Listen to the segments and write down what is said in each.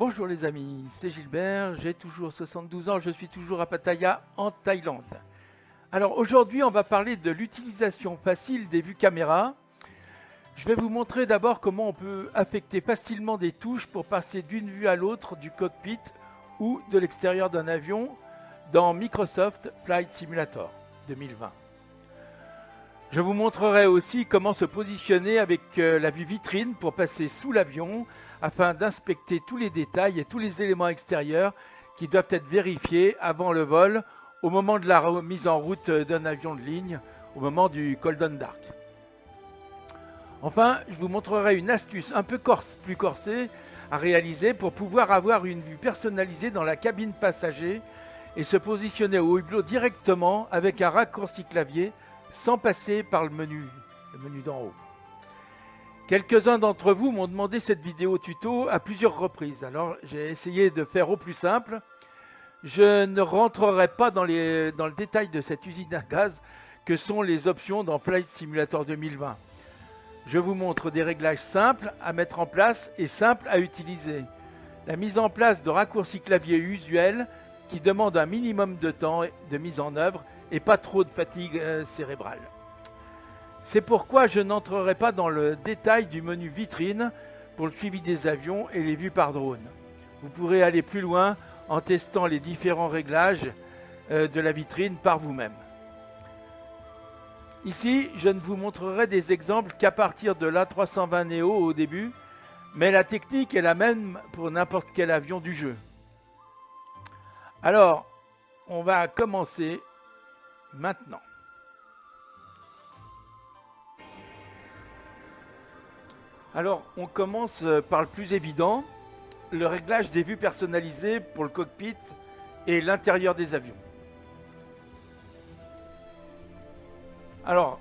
Bonjour les amis, c'est Gilbert, j'ai toujours 72 ans, je suis toujours à Pattaya en Thaïlande. Alors aujourd'hui on va parler de l'utilisation facile des vues caméra. Je vais vous montrer d'abord comment on peut affecter facilement des touches pour passer d'une vue à l'autre du cockpit ou de l'extérieur d'un avion dans Microsoft Flight Simulator 2020. Je vous montrerai aussi comment se positionner avec la vue vitrine pour passer sous l'avion afin d'inspecter tous les détails et tous les éléments extérieurs qui doivent être vérifiés avant le vol, au moment de la mise en route d'un avion de ligne, au moment du Cold Down Dark. Enfin, je vous montrerai une astuce un peu plus corsée à réaliser pour pouvoir avoir une vue personnalisée dans la cabine passager et se positionner au hublot directement avec un raccourci clavier sans passer par le menu d'en haut. Quelques-uns d'entre vous m'ont demandé cette vidéo tuto à plusieurs reprises, alors j'ai essayé de faire au plus simple. Je ne rentrerai pas dans le détail de cette usine à gaz que sont les options dans Flight Simulator 2020. Je vous montre des réglages simples à mettre en place et simples à utiliser. La mise en place de raccourcis clavier usuels qui demandent un minimum de temps de mise en œuvre et pas trop de fatigue cérébrale. C'est pourquoi je n'entrerai pas dans le détail du menu vitrine pour le suivi des avions et les vues par drone. Vous pourrez aller plus loin en testant les différents réglages de la vitrine par vous-même. Ici, je ne vous montrerai des exemples qu'à partir de l'A320 Neo au début, mais la technique est la même pour n'importe quel avion du jeu. Alors, on va commencer maintenant. Alors, on commence par le plus évident, le réglage des vues personnalisées pour le cockpit et l'intérieur des avions. Alors,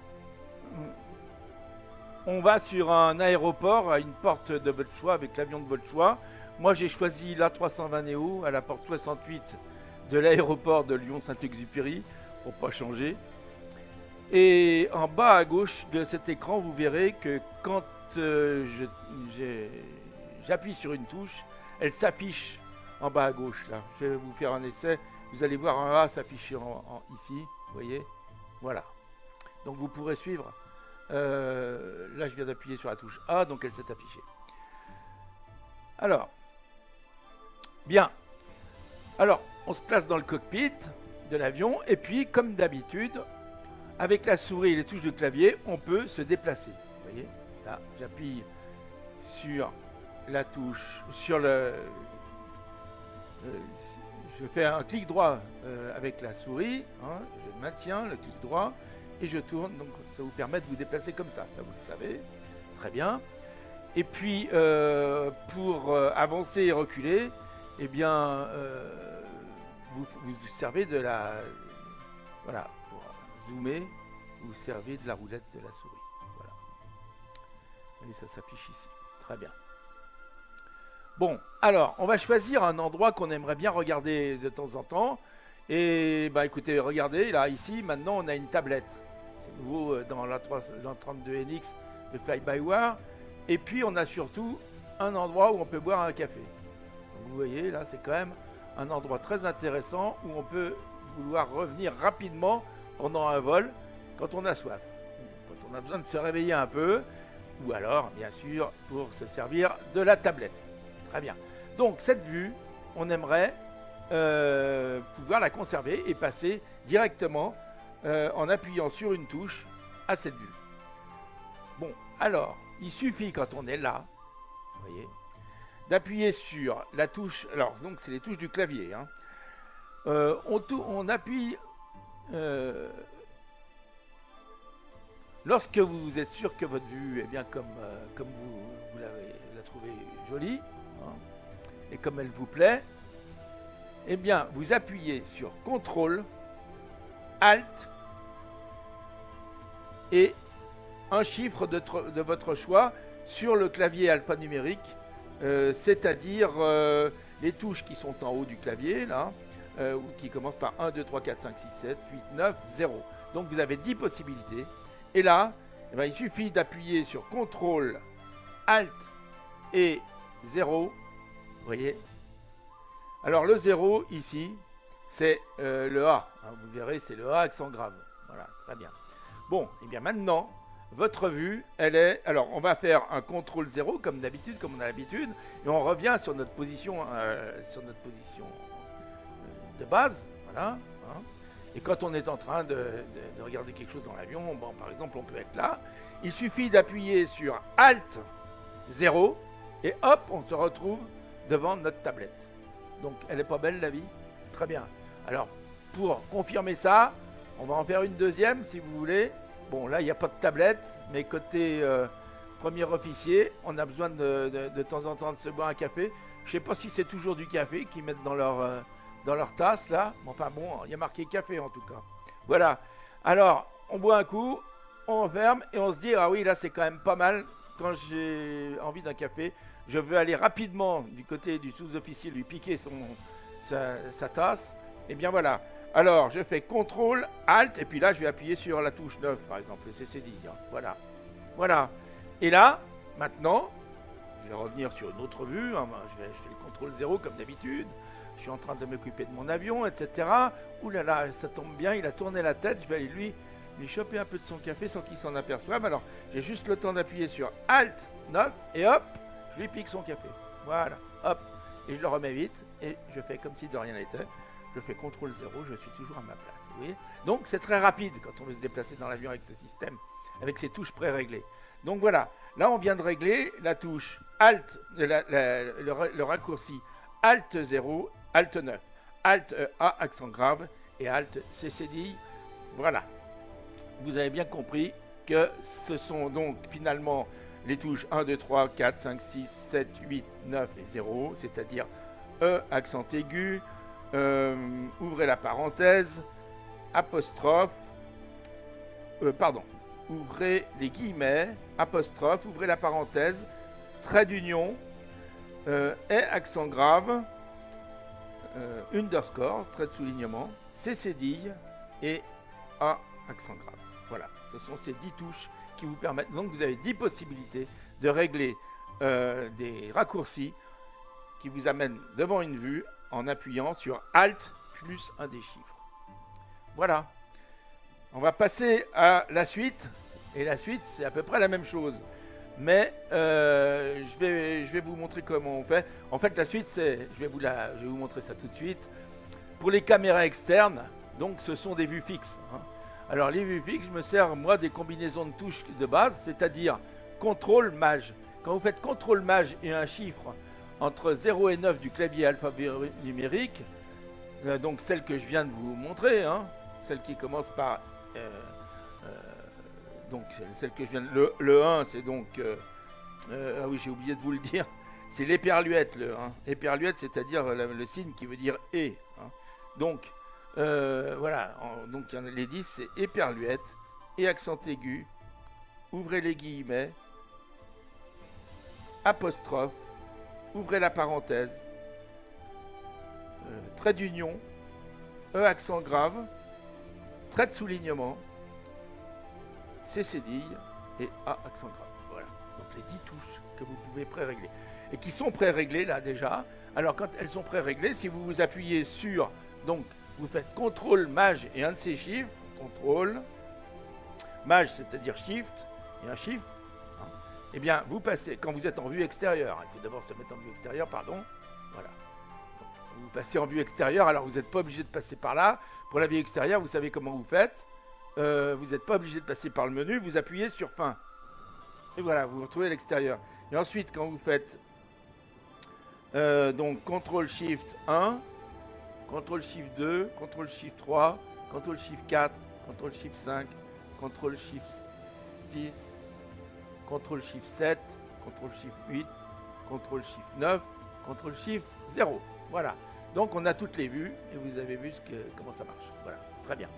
on va sur un aéroport à une porte de votre choix avec l'avion de votre choix. Moi, j'ai choisi l'A320 Neo à la porte 68 de l'aéroport de Lyon-Saint-Exupéry pour ne pas changer. Et en bas à gauche de cet écran, vous verrez que quand j'appuie sur une touche, elle s'affiche en bas à gauche. Là, je vais vous faire un essai. Vous allez voir un A s'afficher ici. Vous voyez, voilà. Donc vous pourrez suivre. Là, je viens d'appuyer sur la touche A, donc elle s'est affichée. Alors, bien. Alors, on se place dans le cockpit de l'avion et puis, comme d'habitude, avec la souris et les touches de clavier, on peut se déplacer. Vous voyez, là, j'appuie sur la touche, je fais un clic droit avec la souris, hein, je maintiens le clic droit et je tourne, donc ça vous permet de vous déplacer comme ça vous le savez, très bien. Et puis, pour avancer et reculer, eh bien, vous servez de la... Voilà, pour zoomer, vous servez de la roulette de la souris. Voilà. Et ça s'affiche ici. Très bien. Bon, alors, on va choisir un endroit qu'on aimerait bien regarder de temps en temps. Et bah écoutez, regardez, là, ici, maintenant, on a une tablette. C'est nouveau dans la 32NX de Fly-by-Wire. Et puis, on a surtout un endroit où on peut boire un café. Donc, vous voyez, là, c'est quand même un endroit très intéressant où on peut vouloir revenir rapidement pendant un vol quand on a soif, quand on a besoin de se réveiller un peu, ou alors, bien sûr, pour se servir de la tablette. Très bien. Donc, cette vue, on aimerait pouvoir la conserver et passer directement en appuyant sur une touche à cette vue. Bon, alors, il suffit quand on est là, vous voyez, d'appuyer sur la touche, alors donc c'est les touches du clavier, hein. On appuie lorsque vous êtes sûr que votre vue est bien comme vous la trouvez jolie, hein, et comme elle vous plaît, eh bien vous appuyez sur CTRL, ALT et un chiffre de votre choix sur le clavier alphanumérique, c'est-à-dire les touches qui sont en haut du clavier, là, qui commencent par 1, 2, 3, 4, 5, 6, 7, 8, 9, 0. Donc vous avez 10 possibilités. Et là, eh bien, il suffit d'appuyer sur CTRL, ALT et 0. Vous voyez, Alors le 0 ici, c'est le A. Hein, vous verrez, c'est le A accent grave. Voilà, très bien. Bon, et bien maintenant, votre vue, elle est... Alors, on va faire un contrôle 0 comme d'habitude, comme on a l'habitude, et on revient sur notre position, de base. Voilà. Hein. Et quand on est en train de regarder quelque chose dans l'avion, bon, par exemple, on peut être là. Il suffit d'appuyer sur Alt 0 et hop, on se retrouve devant notre tablette. Donc, elle n'est pas belle la vie? Très bien. Alors, pour confirmer ça, on va en faire une deuxième si vous voulez. Bon, là, il n'y a pas de tablette, mais côté premier officier, on a besoin de temps en temps de se boire un café. Je ne sais pas si c'est toujours du café qu'ils mettent dans leur tasse, là. Enfin bon, il y a marqué café en tout cas. Voilà. Alors, on boit un coup, on ferme et on se dit, ah oui, là, c'est quand même pas mal. Quand j'ai envie d'un café, je veux aller rapidement du côté du sous-officier, lui piquer sa tasse. Et bien voilà. Alors, je fais CTRL, ALT, et puis là, je vais appuyer sur la touche 9, par exemple, le CCD. Hein. Voilà. Voilà. Et là, maintenant, je vais revenir sur une autre vue. Hein. Je fais le CTRL 0 comme d'habitude. Je suis en train de m'occuper de mon avion, etc. Ouh là là, ça tombe bien, il a tourné la tête. Je vais aller lui choper un peu de son café sans qu'il s'en aperçoive. Alors, j'ai juste le temps d'appuyer sur ALT 9, et hop, je lui pique son café. Voilà, hop. Et je le remets vite, et je fais comme si de rien n'était. Je fais CTRL 0, je suis toujours à ma place. Vous voyez. Donc c'est très rapide quand on veut se déplacer dans l'avion avec ce système, avec ces touches pré-réglées. Donc voilà, là on vient de régler la touche Alt, le raccourci Alt 0, Alt 9, Alt A accent grave et Alt CCD. Voilà, vous avez bien compris que ce sont donc finalement les touches 1, 2, 3, 4, 5, 6, 7, 8, 9 et 0, c'est-à-dire E accent aigu, ouvrez la parenthèse, apostrophe, ouvrez les guillemets, apostrophe, ouvrez la parenthèse, trait d'union, et accent grave, underscore, trait de soulignement, CCD et A accent grave. Voilà, ce sont ces 10 touches qui vous permettent, donc vous avez 10 possibilités de régler des raccourcis qui vous amènent devant une vue en appuyant sur Alt plus un des chiffres. Voilà. On va passer à la suite. Et la suite, c'est à peu près la même chose. Mais je vais vous montrer comment on fait. En fait, la suite, je vais vous montrer ça tout de suite. Pour les caméras externes, donc ce sont des vues fixes. Hein. Alors, les vues fixes, je me sers, moi, des combinaisons de touches de base, c'est-à-dire CTRL MAJ. Quand vous faites CTRL MAJ et un chiffre entre 0 et 9 du clavier alphanumérique, donc celle que je viens de vous montrer, hein, celle qui commence par donc celle que je viens de, le 1, c'est donc ah oui, j'ai oublié de vous le dire, c'est l'éperluette, le 1. Éperluette, c'est-à-dire le signe qui veut dire et. Hein. Donc voilà, donc les 10, c'est éperluette et accent aigu, ouvrez les guillemets, apostrophe, ouvrez la parenthèse, trait d'union, E accent grave, trait de soulignement, CCD et A accent grave. Voilà, donc les 10 touches que vous pouvez pré-régler. Et qui sont pré-réglées là déjà. Alors quand elles sont pré-réglées, si vous vous appuyez sur, donc vous faites CTRL MAJ et un de ces chiffres, CTRL, MAJ c'est-à-dire Shift et un chiffre, eh bien, vous passez, quand vous êtes en vue extérieure, il faut d'abord se mettre en vue extérieure, pardon, voilà. Donc, vous passez en vue extérieure, alors vous n'êtes pas obligé de passer par là. Pour la vue extérieure, vous savez comment vous faites. Vous n'êtes pas obligé de passer par le menu, vous appuyez sur fin. Et voilà, vous vous retrouvez à l'extérieur. Et ensuite, quand vous faites donc CTRL SHIFT 1, CTRL SHIFT 2, CTRL SHIFT 3, CTRL SHIFT 4, CTRL SHIFT 5, CTRL SHIFT 6, CTRL SHIFT 7, CTRL SHIFT 8, CTRL SHIFT 9, CTRL SHIFT 0. Voilà. Donc on a toutes les vues et vous avez vu comment ça marche. Voilà, très bien.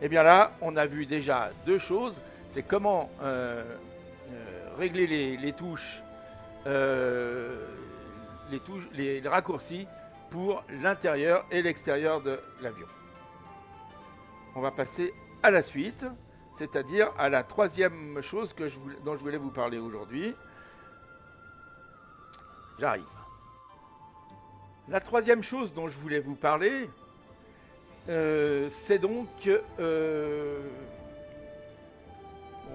Et bien là, on a vu déjà deux choses. C'est comment régler les touches, les raccourcis pour l'intérieur et l'extérieur de l'avion. On va passer à la suite, c'est-à-dire à la troisième chose dont je voulais vous parler aujourd'hui. J'arrive. La troisième chose dont je voulais vous parler, c'est donc... on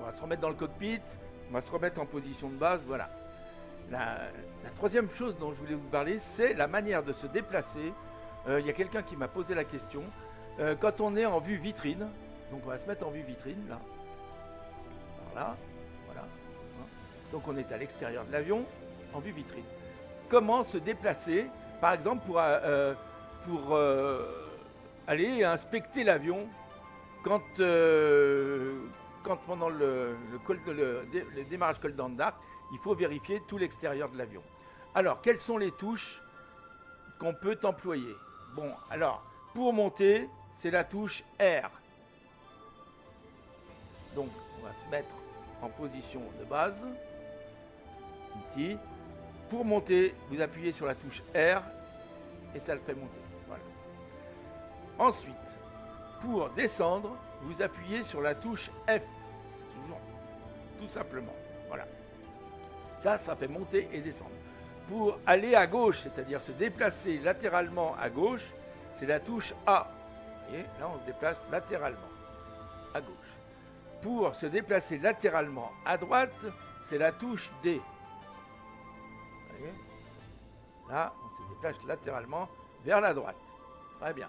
va se remettre dans le cockpit, on va se remettre en position de base, voilà. La troisième chose dont je voulais vous parler, c'est la manière de se déplacer. Il y a quelqu'un qui m'a posé la question. Quand on est en vue vitrine, donc on va se mettre en vue vitrine, là. Voilà, voilà. Donc on est à l'extérieur de l'avion, en vue vitrine. Comment se déplacer, par exemple, pour aller inspecter l'avion quand pendant le démarrage col d'Arc, il faut vérifier tout l'extérieur de l'avion. Alors, quelles sont les touches qu'on peut employer? Bon, alors, pour monter, c'est la touche R. Donc, on va se mettre en position de base, ici. Pour monter, vous appuyez sur la touche R et ça le fait monter. Voilà. Ensuite, pour descendre, vous appuyez sur la touche F. C'est toujours, tout simplement. Voilà. Ça fait monter et descendre. Pour aller à gauche, c'est-à-dire se déplacer latéralement à gauche, c'est la touche A. Vous voyez, là, on se déplace latéralement à gauche. Pour se déplacer latéralement à droite, c'est la touche D. Vous voyez, là, on se déplace latéralement vers la droite. Très bien.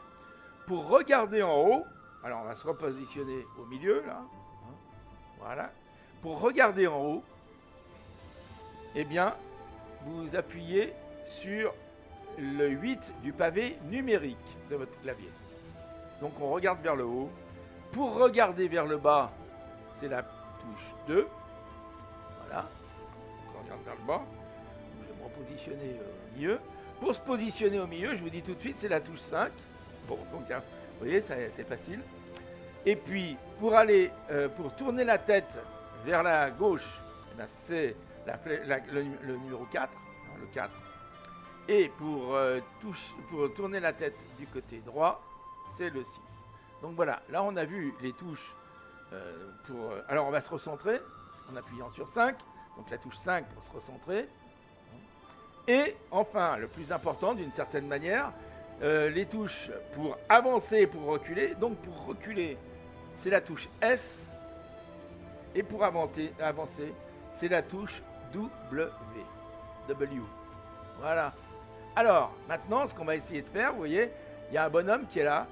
Pour regarder en haut, alors on va se repositionner au milieu, là. Voilà. Pour regarder en haut, eh bien, vous appuyez sur le 8 du pavé numérique de votre clavier. Donc on regarde vers le haut. Pour regarder vers le bas, c'est la touche 2. Voilà. Donc on regarde vers le bas. Je vais me repositionner au milieu. Pour se positionner au milieu, je vous dis tout de suite, c'est la touche 5. Bon, donc vous voyez, c'est facile. Et puis, pour tourner la tête vers la gauche, eh bien, c'est le numéro 4, hein, le 4. Et pour tourner la tête du côté droit, c'est le 6. Donc voilà, là on a vu les touches. Alors on va se recentrer en appuyant sur 5. Donc la touche 5 pour se recentrer. Et enfin, le plus important d'une certaine manière, les touches pour avancer et pour reculer. Donc pour reculer, c'est la touche S. Et pour avancer, c'est la touche W. Voilà. Alors, maintenant, ce qu'on va essayer de faire, vous voyez, il y a un bonhomme qui est là.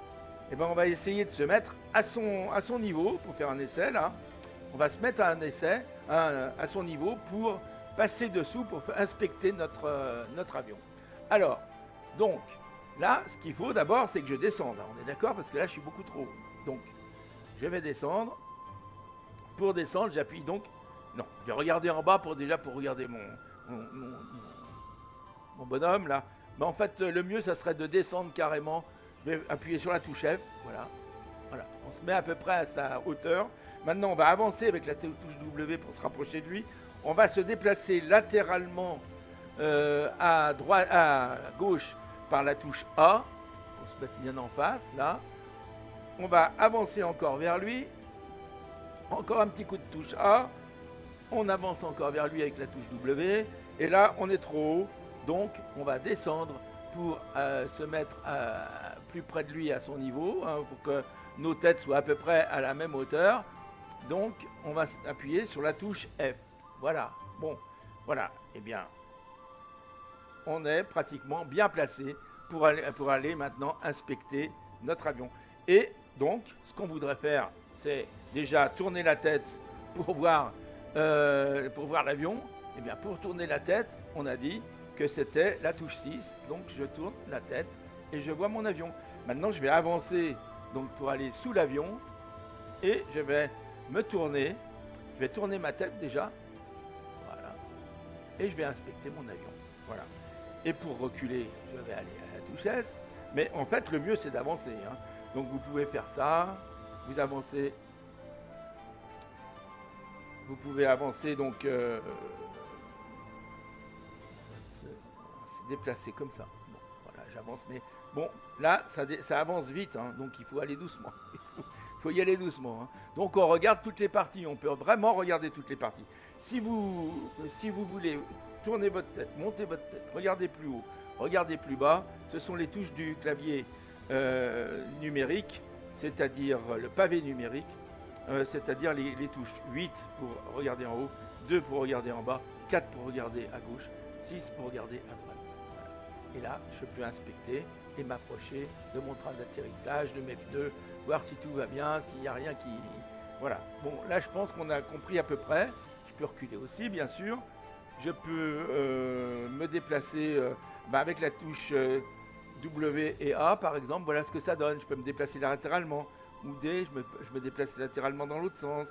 Et bien, on va essayer de se mettre à son niveau pour faire un essai, là. On va se mettre à un essai, à son niveau, pour passer dessous, pour inspecter notre avion. Alors, donc, là, ce qu'il faut d'abord, c'est que je descende. On est d'accord? Parce que là, je suis beaucoup trop haut. Donc, je vais descendre. Pour descendre, j'appuie donc... Non, je vais regarder en bas pour regarder mon bonhomme, là. Mais en fait, le mieux, ça serait de descendre carrément. Je vais appuyer sur la touche F, voilà. Voilà, on se met à peu près à sa hauteur. Maintenant, on va avancer avec la touche W pour se rapprocher de lui. On va se déplacer latéralement à gauche par la touche A, pour se mettre bien en face, là. On va avancer encore vers lui. Encore un petit coup de touche A. On avance encore vers lui avec la touche W. Et là, on est trop haut. Donc, on va descendre pour se mettre plus près de lui à son niveau, hein, pour que nos têtes soient à peu près à la même hauteur. Donc, on va appuyer sur la touche F. Voilà. Bon, voilà. Eh bien, on est pratiquement bien placé pour aller maintenant inspecter notre avion. Et donc, ce qu'on voudrait faire, c'est déjà tourner la tête pour voir l'avion. Eh bien, pour tourner la tête, on a dit que c'était la touche 6. Donc, je tourne la tête et je vois mon avion. Maintenant, je vais avancer donc, pour aller sous l'avion et je vais me tourner. Je vais tourner ma tête déjà. Voilà. Et je vais inspecter mon avion. Voilà. Et pour reculer, je vais aller à la touche S. Mais en fait, le mieux, c'est d'avancer. Hein. Donc, vous pouvez faire ça. Vous avancez. Vous pouvez avancer donc se déplacer comme ça. Bon, voilà, j'avance, mais bon, là, ça avance vite, hein, donc il faut aller doucement. Il faut y aller doucement. Hein. Donc on regarde toutes les parties, on peut vraiment regarder toutes les parties. Si vous voulez tourner votre tête, monter votre tête, regardez plus haut, regardez plus bas, ce sont les touches du clavier numérique, c'est-à-dire le pavé numérique, c'est-à-dire les touches 8 pour regarder en haut, 2 pour regarder en bas, 4 pour regarder à gauche, 6 pour regarder à droite. Voilà. Et là, je peux inspecter et m'approcher de mon train d'atterrissage, de mes pneus, voir si tout va bien, s'il n'y a rien qui... Voilà. Bon, là, je pense qu'on a compris à peu près. Je peux reculer aussi, bien sûr. Je peux me déplacer avec la touche W et A, par exemple. Voilà ce que ça donne. Je peux me déplacer latéralement. Ou D, je me déplace latéralement dans l'autre sens.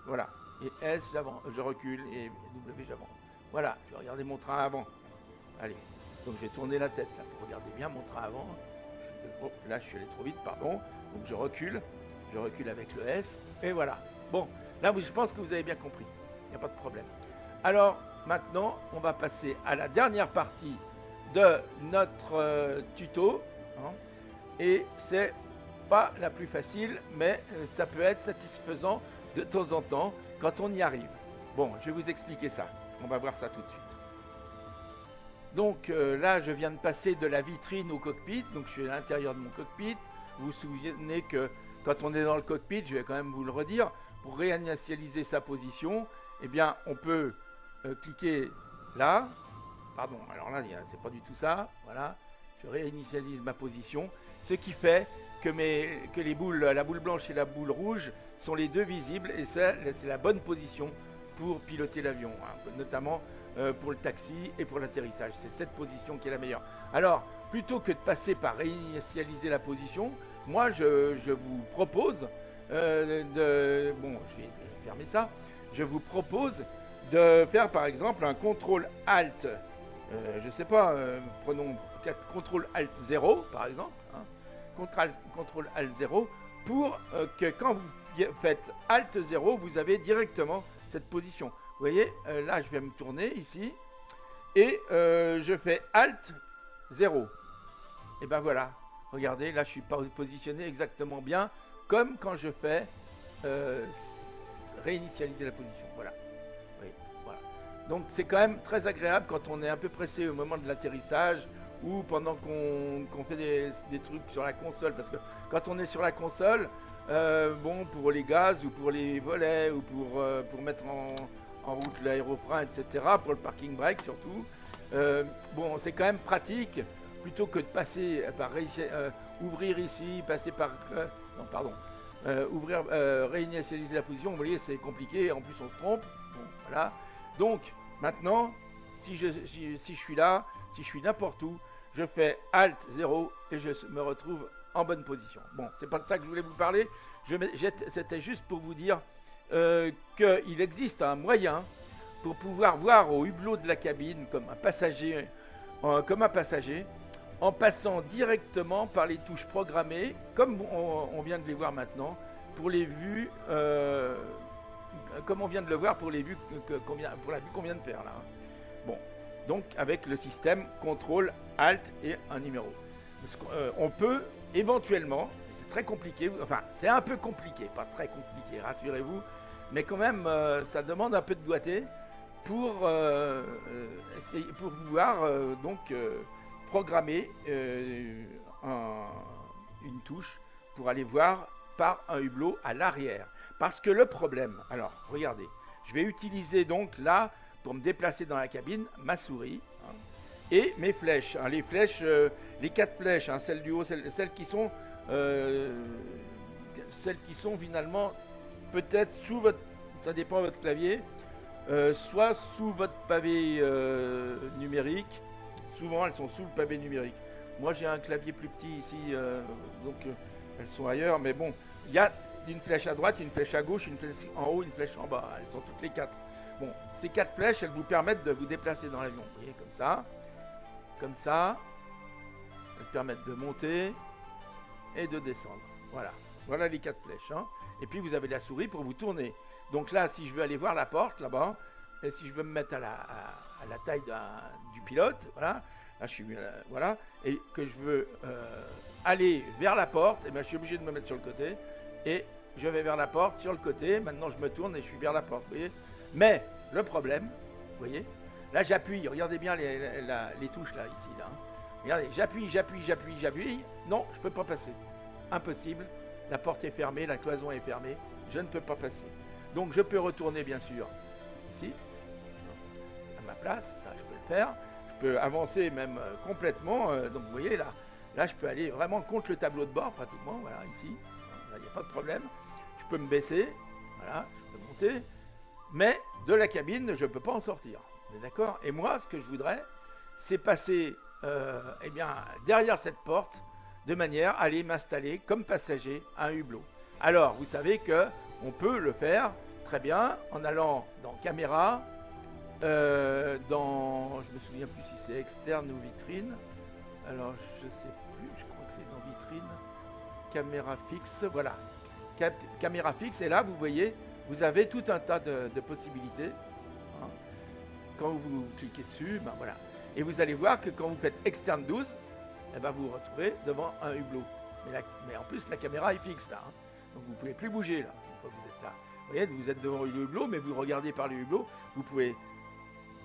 Voilà. Et S, j'avance, je recule. Et W, j'avance. Voilà. Je vais regarder mon train avant. Allez. Donc, je vais tourner la tête là, pour regarder bien mon train avant. Oh, là, je suis allé trop vite, pardon. Donc, je recule. Je recule avec le S. Et voilà. Bon, là, je pense que vous avez bien compris. Il n'y a pas de problème. Alors, maintenant, on va passer à la dernière partie de notre tuto. Hein, et c'est pas la plus facile, mais ça peut être satisfaisant de temps en temps quand on y arrive. Bon, je vais vous expliquer ça. On va voir ça tout de suite. Donc là, je viens de passer de la vitrine au cockpit. Donc, je suis à l'intérieur de mon cockpit. Vous vous souvenez que quand on est dans le cockpit, je vais quand même vous le redire, pour réinitialiser sa position, eh bien, on peut cliquer là. Pardon, alors là, c'est pas du tout ça. Voilà, je réinitialise ma position. Ce qui fait que les boules, la boule blanche et la boule rouge sont les deux visibles. Et c'est la bonne position pour piloter l'avion, hein, notamment pour le taxi et pour l'atterrissage. C'est cette position qui est la meilleure. Alors, plutôt que de passer par réinitialiser la position, moi, je vous propose bon, je vais fermer ça. Je vous propose de faire, par exemple, un CTRL-ALT. Je ne sais pas, prenons CTRL-ALT 0, par exemple. Hein, CTRL-ALT 0, pour que quand vous faites ALT 0, vous avez directement cette position. Vous voyez, là, je vais me tourner ici. Et je fais ALT 0. Et ben voilà. Regardez, là, je suis positionné exactement bien, comme quand je fais réinitialiser la position. Voilà. Oui, voilà. Donc, c'est quand même très agréable quand on est un peu pressé au moment de l'atterrissage ou pendant qu'on fait des trucs sur la console. Parce que quand on est sur la console, bon, pour les gaz ou pour les volets ou pour mettre en route l'aérofrein, etc., pour le parking brake surtout, bon, c'est quand même pratique. Plutôt que de passer par ouvrir ici, passer par non pardon, réinitialiser la position, vous voyez c'est compliqué, en plus on se trompe. Bon, voilà. Donc maintenant, si je suis là, si je suis n'importe où, je fais ALT 0 et je me retrouve en bonne position. Bon, c'est pas de ça que je voulais vous parler. C'était juste pour vous dire qu'il existe un moyen pour pouvoir voir au hublot de la cabine comme un passager. En passant directement par les touches programmées, comme on vient de les voir maintenant, pour les vues, comme on vient de le voir pour les vues pour la vue qu'on vient de faire là. Bon, donc avec le système CTRL, ALT et un numéro. On peut éventuellement, c'est très compliqué, enfin c'est un peu compliqué, pas très compliqué, rassurez-vous, mais quand même ça demande un peu de doigté pour pouvoir programmer une touche pour aller voir par un hublot à l'arrière. Parce que le problème, alors regardez, je vais utiliser donc là, pour me déplacer dans la cabine, ma souris hein, et mes flèches. Hein, les 4 flèches, hein, celles du haut, celles qui sont finalement peut-être sous votre, ça dépend de votre clavier, soit sous votre pavé numérique. Souvent, elles sont sous le pavé numérique. Moi, j'ai un clavier plus petit ici, donc elles sont ailleurs. Mais bon, il y a une flèche à droite, une flèche à gauche, une flèche en haut, une flèche en bas. Elles sont toutes les 4. Bon, ces 4 flèches, elles vous permettent de vous déplacer dans l'avion. Vous voyez, comme ça. Comme ça. Elles permettent de monter et de descendre. Voilà. Voilà les 4 flèches. Hein. Et puis, vous avez la souris pour vous tourner. Donc là, si je veux aller voir la porte, là-bas, et si je veux me mettre à la taille du pilote, voilà, là je suis voilà, et que je veux aller vers la porte, et bien je suis obligé de me mettre sur le côté, et je vais vers la porte sur le côté. Maintenant je me tourne et je suis vers la porte, vous voyez. Mais le problème, vous voyez, là j'appuie, regardez bien les touches là, ici, là. Regardez, j'appuie. Non, je ne peux pas passer. Impossible. La porte est fermée, la cloison est fermée. Je ne peux pas passer. Donc je peux retourner bien sûr ici, à ma place, ça je peux le faire. Je peux avancer même complètement. Donc vous voyez là je peux aller vraiment contre le tableau de bord pratiquement. Voilà, ici. Là, il n'y a pas de problème. Je peux me baisser. Voilà, je peux monter. Mais de la cabine, je ne peux pas en sortir. Vous êtes d'accord? Et moi, ce que je voudrais, c'est passer eh bien, derrière cette porte de manière à aller m'installer comme passager à un hublot. Alors, vous savez qu'on peut le faire très bien en allant dans caméra, je me souviens plus si c'est externe ou vitrine. Alors, je sais plus, je crois que c'est dans vitrine. Caméra fixe, voilà. Caméra fixe, et là, vous voyez, vous avez tout un tas de possibilités. Hein. Quand vous cliquez dessus, ben voilà. Et vous allez voir que quand vous faites externe 12, eh ben vous vous retrouvez devant un hublot. Mais en plus, la caméra est fixe là. Hein. Donc vous ne pouvez plus bouger là, une fois que vous êtes là. Vous voyez, vous êtes devant le hublot, mais vous regardez par le hublot, vous ne pouvez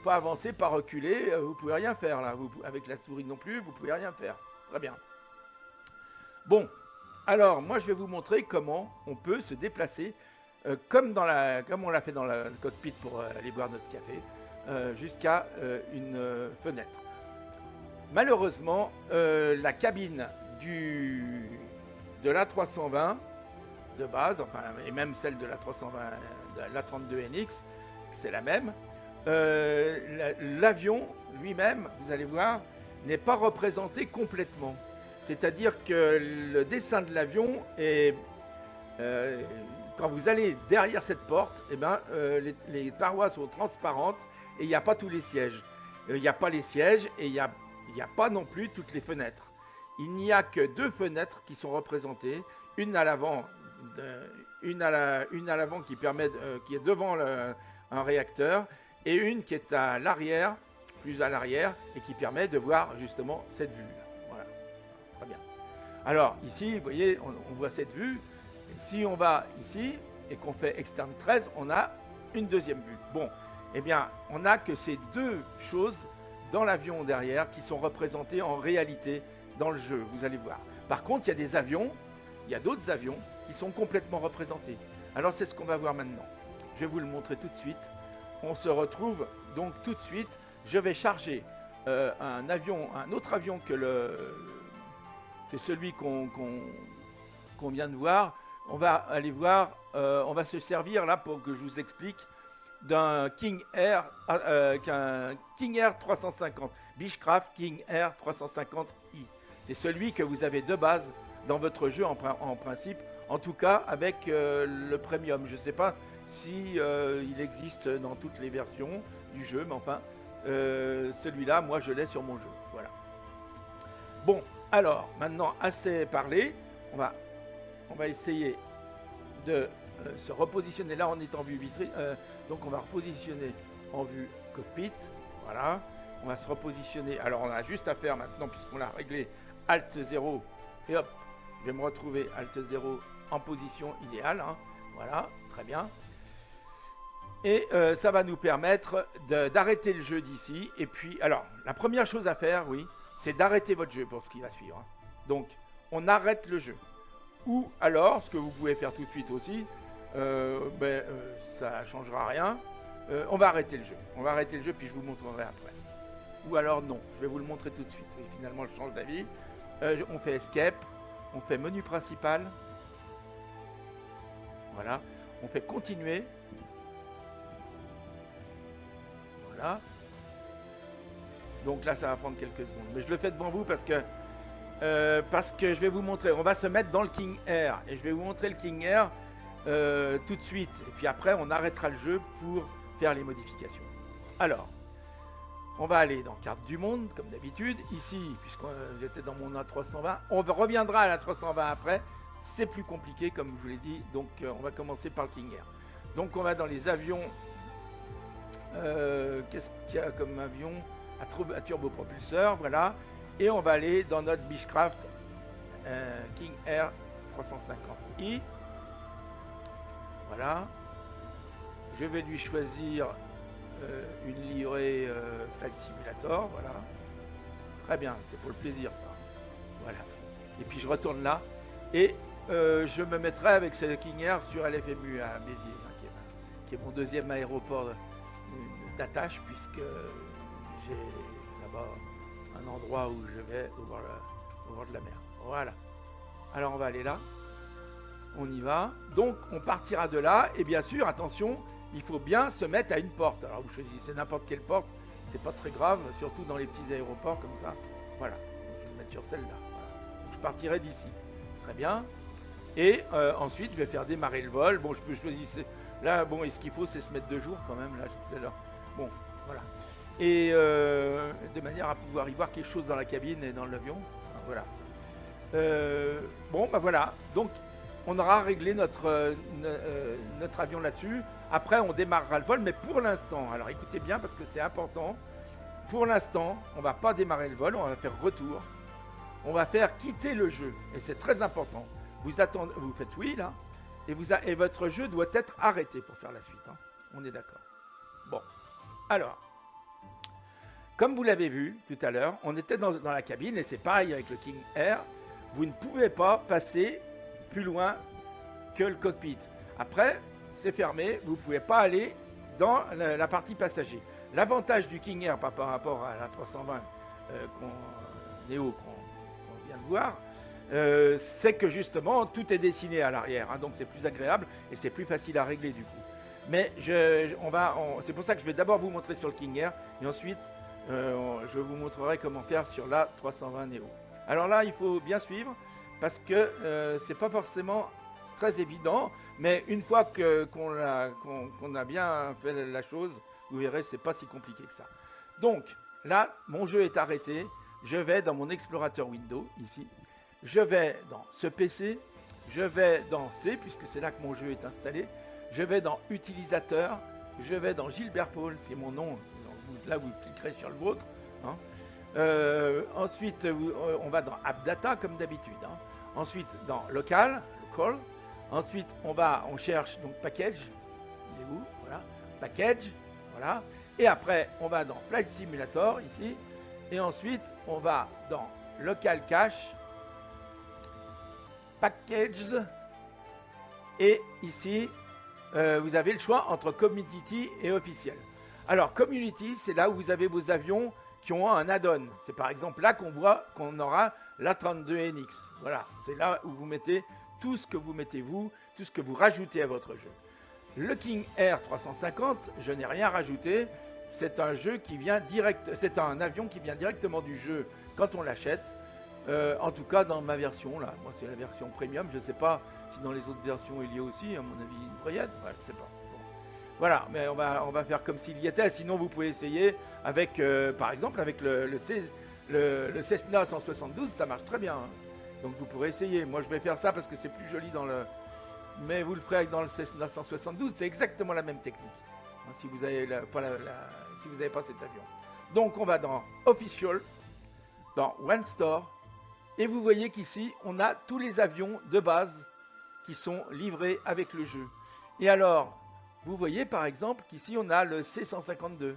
pas avancer, pas reculer, vous ne pouvez rien faire là. Avec la souris non plus, vous ne pouvez rien faire. Très bien. Bon, alors moi je vais vous montrer comment on peut se déplacer comme on l'a fait dans le cockpit pour aller boire notre café, jusqu'à une fenêtre. Malheureusement, la cabine de l'A320 de base, enfin, et même celle de l'A320, de l'A32NX, c'est la même, l'avion lui-même, vous allez voir, n'est pas représenté complètement. C'est-à-dire que le dessin de l'avion est... quand vous allez derrière cette porte, eh ben, les parois sont transparentes et il n'y a pas tous les sièges. Il n'y a pas les sièges et il n'y a pas non plus toutes les fenêtres. Il n'y a que 2 fenêtres qui sont représentées, une à l'avant, une à l'avant qui est devant un réacteur, et une qui est à l'arrière, plus à l'arrière, et qui permet de voir justement cette vue. Voilà, très bien. Alors ici, vous voyez, on voit cette vue. Et si on va ici et qu'on fait externe 13, on a une deuxième vue. Bon, eh bien, on n'a que ces 2 choses dans l'avion derrière qui sont représentées en réalité dans le jeu, vous allez voir. Par contre, il y a d'autres avions qui sont complètement représentés. Alors c'est ce qu'on va voir maintenant. Je vais vous le montrer tout de suite. On se retrouve donc tout de suite. Je vais charger un autre avion que celui qu'on vient de voir. On va aller voir, on va se servir là pour que je vous explique d'un King Air 350, Beechcraft King Air 350i. C'est celui que vous avez de base dans votre jeu en principe, en tout cas avec le Premium. Je ne sais pas si il existe dans toutes les versions du jeu, mais enfin, celui-là, moi je l'ai sur mon jeu. Voilà. Bon, alors, maintenant, assez parlé, on va essayer de se repositionner. Là, on est en vue vitrine, donc on va repositionner en vue cockpit. Voilà, on va se repositionner. Alors, on a juste à faire maintenant, puisqu'on l'a réglé, Alt 0, et hop, je vais me retrouver Alt 0 en position idéale. Hein. Voilà, très bien. Et ça va nous permettre d'arrêter le jeu d'ici. Et puis, alors, la première chose à faire, oui, c'est d'arrêter votre jeu pour ce qui va suivre. Hein. Donc, on arrête le jeu. Ou alors, ce que vous pouvez faire tout de suite aussi, ça ne changera rien. On va arrêter le jeu. On va arrêter le jeu, puis je vous montrerai après. Ou alors non, je vais vous le montrer tout de suite. Et finalement, je change d'avis. On fait Escape, on fait Menu principal. Voilà. On fait Continuer. Voilà. Donc là, ça va prendre quelques secondes. Mais je le fais devant vous parce que je vais vous montrer. On va se mettre dans le King Air. Et je vais vous montrer le King Air tout de suite. Et puis après, on arrêtera le jeu pour faire les modifications. Alors, on va aller dans Carte du Monde, comme d'habitude. Ici, puisque j'étais dans mon A320, on reviendra à la 320 après. C'est plus compliqué, comme je vous l'ai dit. Donc, on va commencer par le King Air. Donc, on va dans les avions. Qu'est-ce qu'il y a comme avion à turbopropulseur, voilà. Et on va aller dans notre Beechcraft King Air 350i. Voilà. Je vais lui choisir une livrée Flight Simulator, voilà. Très bien, c'est pour le plaisir ça. Voilà. Et puis je retourne là et je me mettrai avec ce King Air sur LFMU à Béziers, hein, qui est mon deuxième aéroport d'attache, puisque j'ai là-bas un endroit où je vais au bord de la mer. Voilà. Alors on va aller là. On y va. Donc on partira de là. Et bien sûr, attention, il faut bien se mettre à une porte. Alors vous choisissez n'importe quelle porte. C'est pas très grave, surtout dans les petits aéroports comme ça. Voilà. Donc, je vais me mettre sur celle-là. Voilà. Je partirai d'ici. Très bien. Et ensuite, je vais faire démarrer le vol. Bon, je peux choisir. Là, bon, et ce qu'il faut, c'est se mettre 2 jours quand même. Là, tout à l'heure. Bon, voilà. Et de manière à pouvoir y voir quelque chose dans la cabine et dans l'avion. Voilà. Bon, ben voilà. Donc, on aura réglé notre avion là-dessus. Après, on démarrera le vol, mais pour l'instant, alors écoutez bien parce que c'est important. Pour l'instant, on ne va pas démarrer le vol, on va faire retour. On va faire quitter le jeu, et c'est très important. Vous attendez, vous faites oui là, et votre jeu doit être arrêté pour faire la suite. Hein. On est d'accord. Bon, alors, comme vous l'avez vu tout à l'heure, on était dans la cabine, et c'est pareil avec le King Air. Vous ne pouvez pas passer plus loin que le cockpit. Après, c'est fermé, vous ne pouvez pas aller dans la partie passager. L'avantage du King Air par rapport à la 320 Neo qu'on vient de voir, c'est que justement tout est dessiné à l'arrière, hein, donc c'est plus agréable et c'est plus facile à régler du coup. Mais c'est pour ça que je vais d'abord vous montrer sur le King Air et ensuite je vous montrerai comment faire sur la 320 Neo. Alors là, il faut bien suivre parce que c'est pas forcément très évident, mais une fois qu'on a bien fait la chose, vous verrez, c'est pas si compliqué que ça. Donc là, mon jeu est arrêté. Je vais dans mon explorateur Windows, ici. Je vais dans ce PC. Je vais dans C, puisque c'est là que mon jeu est installé. Je vais dans Utilisateur. Je vais dans Gilbert Paul, c'est mon nom. Là, vous cliquerez sur le vôtre. Hein. Ensuite, on va dans AppData, comme d'habitude. Hein. Ensuite, dans Local. Ensuite, on cherche donc Package. Il est où? Voilà. Package. Voilà. Et après, on va dans Flight Simulator, ici. Et ensuite, on va dans Local Cache, Package. Et ici, vous avez le choix entre Community et Officiel. Alors, Community, c'est là où vous avez vos avions qui ont un add-on. C'est par exemple là qu'on voit qu'on aura l'A32NX. Voilà, c'est là où vous mettez tout ce que vous mettez vous, tout ce que vous rajoutez à votre jeu. Le King Air 350, je n'ai rien rajouté. C'est un jeu qui vient c'est un avion qui vient directement du jeu quand on l'achète. En tout cas, dans ma version, là, moi c'est la version premium. Je ne sais pas si dans les autres versions il y a aussi, à mon avis, une Vrayette. Ouais, je ne sais pas. Bon. Voilà, mais on va faire comme s'il y était. Sinon, vous pouvez essayer avec, par exemple, avec le Cessna 172, ça marche très bien. Hein. Donc vous pourrez essayer. Moi, je vais faire ça parce que c'est plus joli dans le. Mais vous le ferez dans le Cessna 172, c'est exactement la même technique. Hein, si vous n'avez si vous n'avez pas cet avion. Donc on va dans Official, dans One Store, et vous voyez qu'ici, on a tous les avions de base qui sont livrés avec le jeu. Et alors, vous voyez par exemple qu'ici, on a le C152,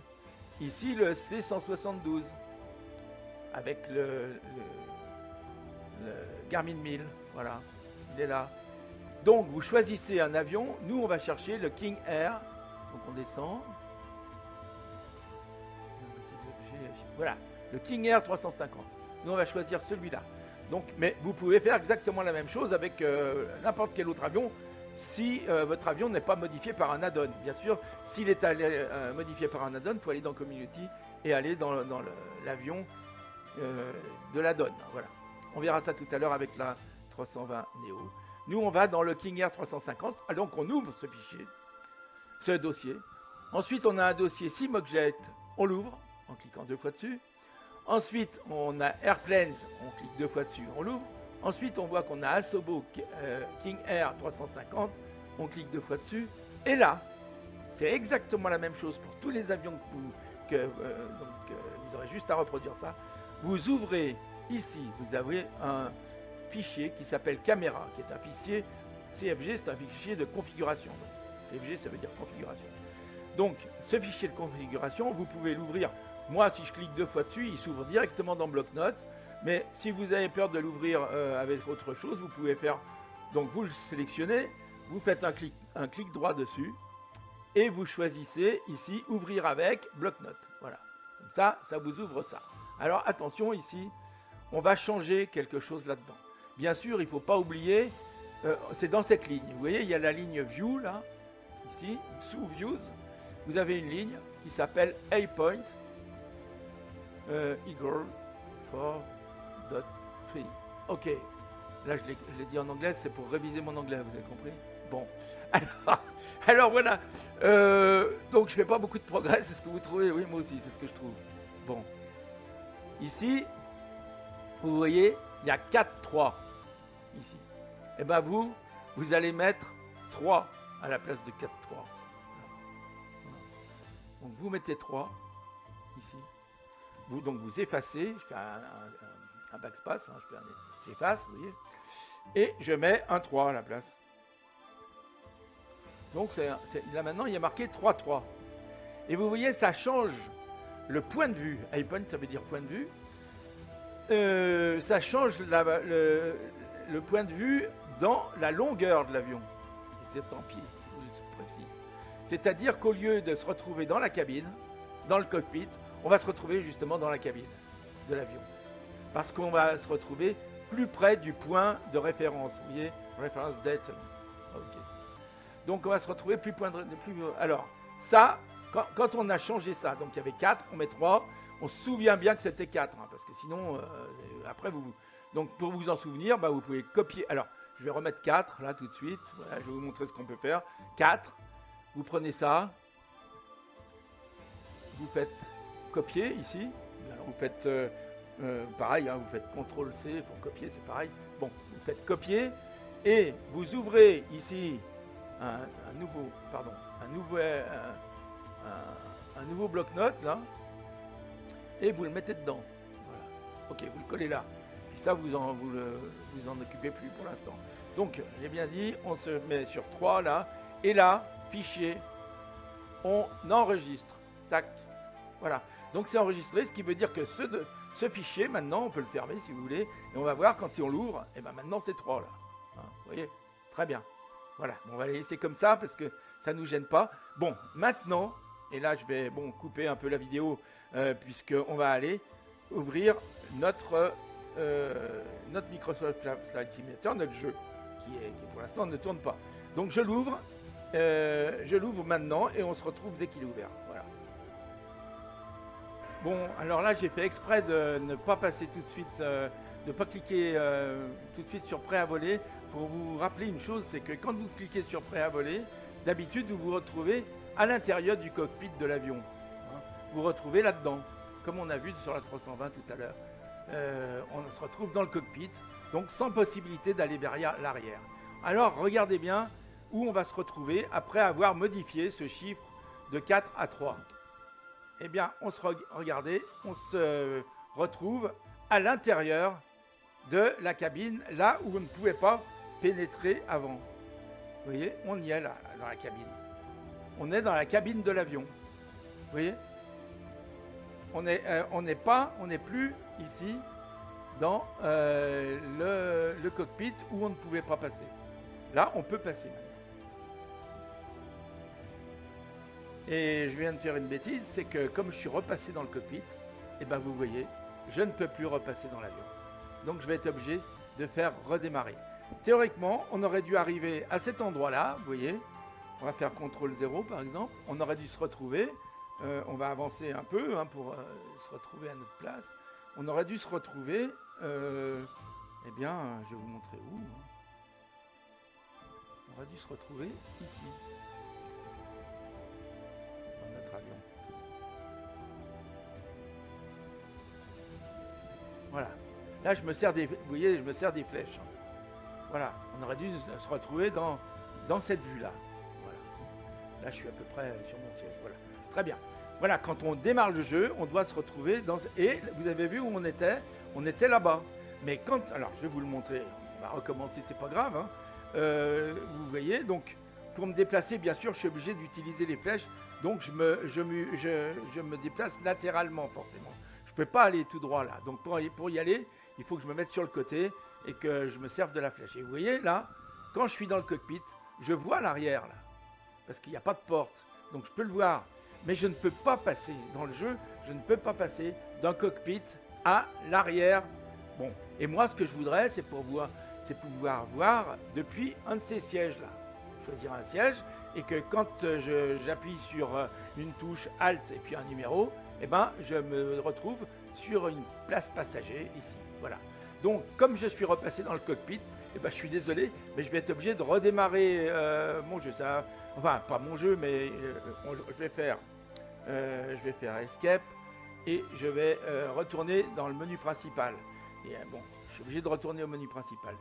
ici le C172, avec le Garmin 1000, voilà, il est là. Donc vous choisissez un avion, nous on va chercher le King Air, donc on descend. Voilà, le King Air 350. Nous, on va choisir celui-là. Donc, mais vous pouvez faire exactement la même chose avec n'importe quel autre avion si votre avion n'est pas modifié par un add-on. Bien sûr, s'il est modifié par un add-on, il faut aller dans Community et aller dans l'avion de l'add-on. Voilà. On verra ça tout à l'heure avec la 320 Neo. Nous, on va dans le King Air 350. Donc, on ouvre ce fichier, ce dossier. Ensuite, on a un dossier SimObject. On l'ouvre en cliquant 2 fois dessus. Ensuite, on a Airplanes, on clique 2 fois dessus, on l'ouvre. Ensuite, on voit qu'on a Asobo King Air 350, on clique 2 fois dessus. Et là, c'est exactement la même chose pour tous les avions que vous aurez juste à reproduire ça. Vous ouvrez ici, vous avez un fichier qui s'appelle Caméra, qui est un fichier CFG, c'est un fichier de configuration. Donc, CFG, ça veut dire configuration. Donc, ce fichier de configuration, vous pouvez l'ouvrir. Moi, si je clique 2 fois dessus, il s'ouvre directement dans bloc-notes. Mais si vous avez peur de l'ouvrir avec autre chose, vous pouvez faire... Donc, vous le sélectionnez, vous faites un clic droit dessus et vous choisissez ici « Ouvrir avec bloc-notes ». Voilà. Comme ça, ça vous ouvre ça. Alors, attention ici, on va changer quelque chose là-dedans. Bien sûr, il ne faut pas oublier, c'est dans cette ligne. Vous voyez, il y a la ligne « View » là, ici, sous « Views ». Vous avez une ligne qui s'appelle A-Point equal 4.3. Ok, là je l'ai dit en anglais, c'est pour réviser mon anglais, vous avez compris? Bon, alors voilà, donc je fais pas beaucoup de progrès, c'est ce que vous trouvez? Oui, moi aussi, c'est ce que je trouve. Bon, ici, vous voyez, il y a 4.3 ici. Et bien vous allez mettre 3 à la place de 4.3. Donc vous mettez 3 ici. Donc vous effacez, je fais un backspace, hein, j'efface, vous voyez. Et je mets un 3 à la place. Donc là maintenant il y a marqué 3.3. Et vous voyez, ça change le point de vue. A-Point, ça veut dire point de vue. Ça change le point de vue dans la longueur de l'avion. Et c'est en pied, je vous le précise. C'est-à-dire qu'au lieu de se retrouver dans la cabine, dans le cockpit, on va se retrouver justement dans la cabine de l'avion. Parce qu'on va se retrouver plus près du point de référence. Vous voyez, référence Delta. Ok. Donc on va se retrouver plus près de... Alors, ça, quand on a changé ça, donc il y avait 4, on met 3, on se souvient bien que c'était 4, hein, parce que sinon, après, donc pour vous en souvenir, vous pouvez copier. Alors, je vais remettre 4, là, tout de suite. Voilà, je vais vous montrer ce qu'on peut faire. 4, vous prenez ça, vous faites copier ici. Alors, vous faites pareil, hein, vous faites CTRL-C pour copier, c'est pareil. Bon, vous faites copier et vous ouvrez ici un nouveau bloc-notes là, et vous le mettez dedans. Voilà. Ok, vous le collez là. Puis ça, vous en occupez plus pour l'instant. Donc, j'ai bien dit, on se met sur 3 là, et là, fichier, on enregistre. Tac. Voilà. Donc, c'est enregistré, ce qui veut dire que ce fichier, maintenant, on peut le fermer si vous voulez, et on va voir quand on l'ouvre, et bien maintenant, c'est 3 là. Hein, vous voyez? Très bien. Voilà, on va les laisser comme ça parce que ça ne nous gêne pas. Bon, maintenant, et là je vais couper un peu la vidéo puisqu'on va aller ouvrir notre Microsoft Flight Simulator, notre jeu, qui pour l'instant ne tourne pas. Donc je l'ouvre maintenant et on se retrouve dès qu'il est ouvert. Voilà. Bon, alors là j'ai fait exprès de ne pas passer tout de suite, de ne pas cliquer tout de suite sur prêt à voler. Pour vous rappeler une chose, c'est que quand vous cliquez sur prêt à voler, d'habitude vous vous retrouvez à l'intérieur du cockpit de l'avion. Hein. Vous vous retrouvez là-dedans, comme on a vu sur la 320 tout à l'heure. On se retrouve dans le cockpit, donc sans possibilité d'aller vers l'arrière. Alors regardez bien où on va se retrouver après avoir modifié ce chiffre de 4 à 3. Eh bien, on se retrouve à l'intérieur de la cabine, là où on ne pouvait pas pénétrer avant. Vous voyez, on y est là, dans la cabine. On est dans la cabine de l'avion. Vous voyez, on n'est plus ici dans le cockpit où on ne pouvait pas passer. Là, on peut passer maintenant. Et je viens de faire une bêtise, c'est que comme je suis repassé dans le cockpit, et ben vous voyez, je ne peux plus repasser dans l'avion. Donc je vais être obligé de faire redémarrer. Théoriquement, on aurait dû arriver à cet endroit-là, vous voyez. On va faire CTRL 0 par exemple. On aurait dû se retrouver. On va avancer un peu pour se retrouver à notre place. On aurait dû se retrouver, eh bien, je vais vous montrer où. On aurait dû se retrouver ici, dans notre avion. Voilà. Là, je me sers des, vous voyez, je me sers des flèches. Voilà, on aurait dû se retrouver dans cette vue-là. Voilà. Là, je suis à peu près sur mon siège. Voilà. Très bien. Voilà, quand on démarre le jeu, on doit se retrouver dans... Et vous avez vu où on était? On était là-bas. Mais quand... Alors, je vais vous le montrer. On va recommencer, c'est pas grave. Hein. Vous voyez, donc, pour me déplacer, bien sûr, je suis obligé d'utiliser les flèches Donc je me déplace latéralement forcément. Je ne peux pas aller tout droit là. Donc pour y aller, il faut que je me mette sur le côté et que je me serve de la flèche. Et vous voyez là, quand je suis dans le cockpit, je vois l'arrière là. Parce qu'il n'y a pas de porte. Donc je peux le voir. Mais je ne peux pas passer dans le jeu, je ne peux pas passer d'un cockpit à l'arrière. Bon, et moi ce que je voudrais, c'est pouvoir voir depuis un de ces sièges là. Choisir un siège et que quand j'appuie sur une touche Alt et puis un numéro, eh ben, je me retrouve sur une place passager ici. Voilà. Donc, comme je suis repassé dans le cockpit, eh ben, je suis désolé, mais je vais être obligé de redémarrer mon jeu. Ça, enfin, pas mon jeu, mais je vais faire Escape et je vais retourner dans le menu principal. Et bon, je suis obligé de retourner au menu principal.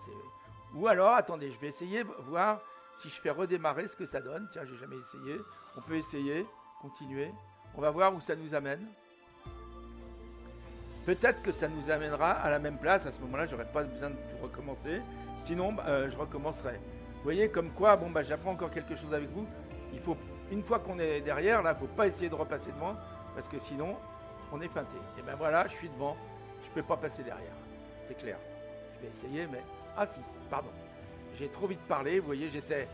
Ou alors, attendez, je vais essayer de voir si je fais redémarrer ce que ça donne. Tiens, j'ai jamais essayé. On peut essayer, continuer. On va voir où ça nous amène. Peut-être que ça nous amènera à la même place. À ce moment-là, j'aurais pas besoin de tout recommencer. Sinon, je recommencerai. Vous voyez, comme quoi, bon, j'apprends encore quelque chose avec vous. Il faut, une fois qu'on est derrière, là, il ne faut pas essayer de repasser devant, parce que sinon, on est feinté. Et ben voilà, je suis devant. Je ne peux pas passer derrière. C'est clair. Je vais essayer, mais... Ah si, pardon. J'ai trop vite parlé. Vous voyez, j'étais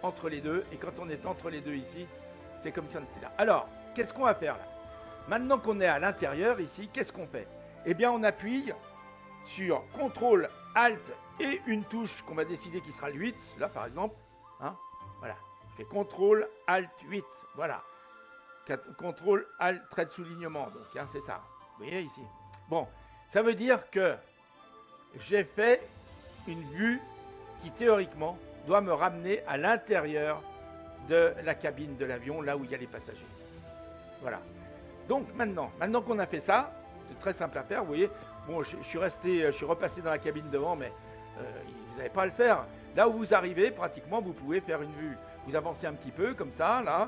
entre les deux. Et quand on est entre les deux ici, c'est comme si on était là. Alors, qu'est-ce qu'on va faire là? Maintenant qu'on est à l'intérieur ici, qu'est-ce qu'on fait? Eh bien, on appuie sur CTRL, ALT et une touche qu'on va décider qui sera le 8, là par exemple. Hein, voilà. Je fais CTRL, ALT, 8. Voilà. CTRL, ALT, trait de soulignement. Donc, hein, c'est ça. Vous voyez ici. Bon, ça veut dire que j'ai fait une vue qui, théoriquement, doit me ramener à l'intérieur de la cabine de l'avion, là où il y a les passagers. Voilà. Donc, maintenant qu'on a fait ça, c'est très simple à faire, vous voyez. Bon, je suis repassé dans la cabine devant, mais vous n'avez pas à le faire. Là où vous arrivez, pratiquement, vous pouvez faire une vue. Vous avancez un petit peu, comme ça, là.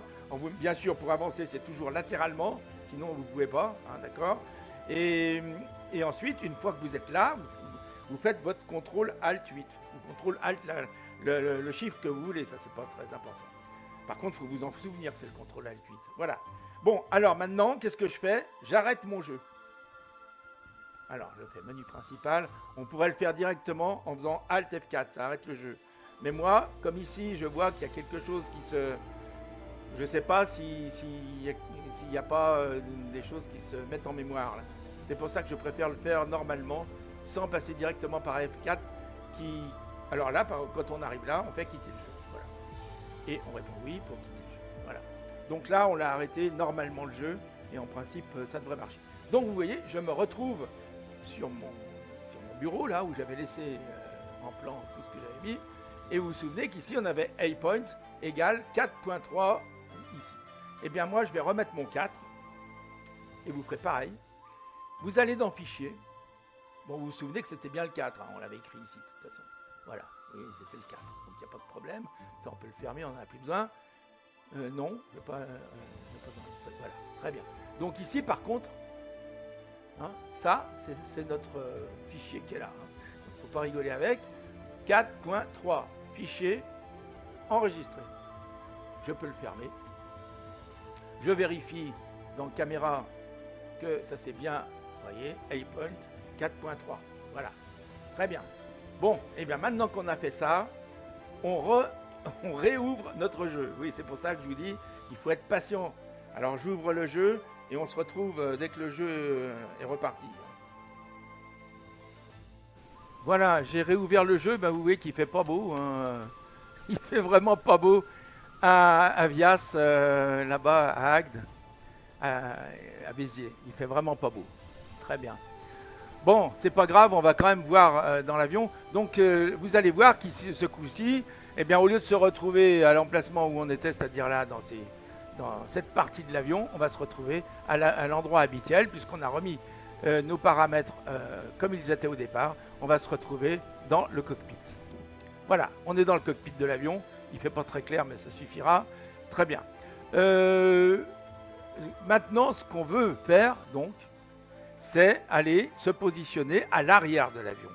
Bien sûr, pour avancer, c'est toujours latéralement, sinon vous ne pouvez pas, hein, d'accord. Et ensuite, une fois que vous êtes là, vous faites votre CTRL ALT 8. Vous CTRL ALT, le chiffre que vous voulez, ça, c'est pas très important. Par contre, il faut vous en souvenir que c'est le CTRL ALT 8. Voilà. Bon, alors maintenant, qu'est-ce que je fais? J'arrête mon jeu. Alors, je fais menu principal. On pourrait le faire directement en faisant Alt F4, ça arrête le jeu. Mais moi, comme ici, je vois qu'il y a quelque chose qui se... Je ne sais pas s'il n'y a pas des choses qui se mettent en mémoire. C'est pour ça que je préfère le faire normalement, sans passer directement par F4. Alors là, quand on arrive là, on fait quitter le jeu. Voilà. Et on répond oui pour quitter le jeu. Voilà. Donc là, on l'a arrêté normalement le jeu. Et en principe, ça devrait marcher. Donc vous voyez, je me retrouve sur mon bureau, là où j'avais laissé en plan tout ce que j'avais mis. Et vous vous souvenez qu'ici, on avait A-point égale 4.3 ici. Eh bien, moi, je vais remettre mon 4. Et vous ferez pareil. Vous allez dans Fichier. Bon, vous vous souvenez que c'était bien le 4. Hein, on l'avait écrit ici, de toute façon. Voilà, oui, c'était le 4. Donc, il n'y a pas de problème. Ça, on peut le fermer, on n'en a plus besoin. Non, je ne vais pas enregistrer. Voilà, très bien. Donc ici, par contre, hein, ça, c'est notre fichier qui est là. Il ne faut pas rigoler avec. 4.3, fichier enregistré. Je peux le fermer. Je vérifie dans caméra que ça c'est bien, vous voyez, A-point 4.3. Voilà, très bien. Bon, et bien maintenant qu'on a fait ça, on réouvre notre jeu. Oui, c'est pour ça que je vous dis, il faut être patient. Alors j'ouvre le jeu et on se retrouve dès que le jeu est reparti. Voilà, j'ai réouvert le jeu, ben vous voyez qu'il fait pas beau. Hein. Il fait vraiment pas beau à Vias, là-bas à Agde, à Béziers. Il fait vraiment pas beau. Très bien. Bon, c'est pas grave, on va quand même voir dans l'avion. Donc vous allez voir qu'ici, ce coup-ci, eh bien, au lieu de se retrouver à l'emplacement où on était, c'est-à-dire là, dans cette partie de l'avion, on va se retrouver à l'endroit habituel, puisqu'on a remis nos paramètres comme ils étaient au départ. On va se retrouver dans le cockpit. Voilà, on est dans le cockpit de l'avion. Il ne fait pas très clair, mais ça suffira. Très bien. Maintenant, ce qu'on veut faire, donc, c'est aller se positionner à l'arrière de l'avion.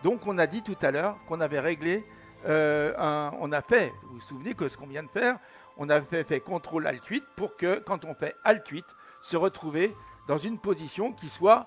Donc, on a dit tout à l'heure qu'on avait réglé, on a fait, vous vous souvenez que ce qu'on vient de faire, on avait fait CTRL Alt 8 pour que, quand on fait Alt 8, se retrouver dans une position qui soit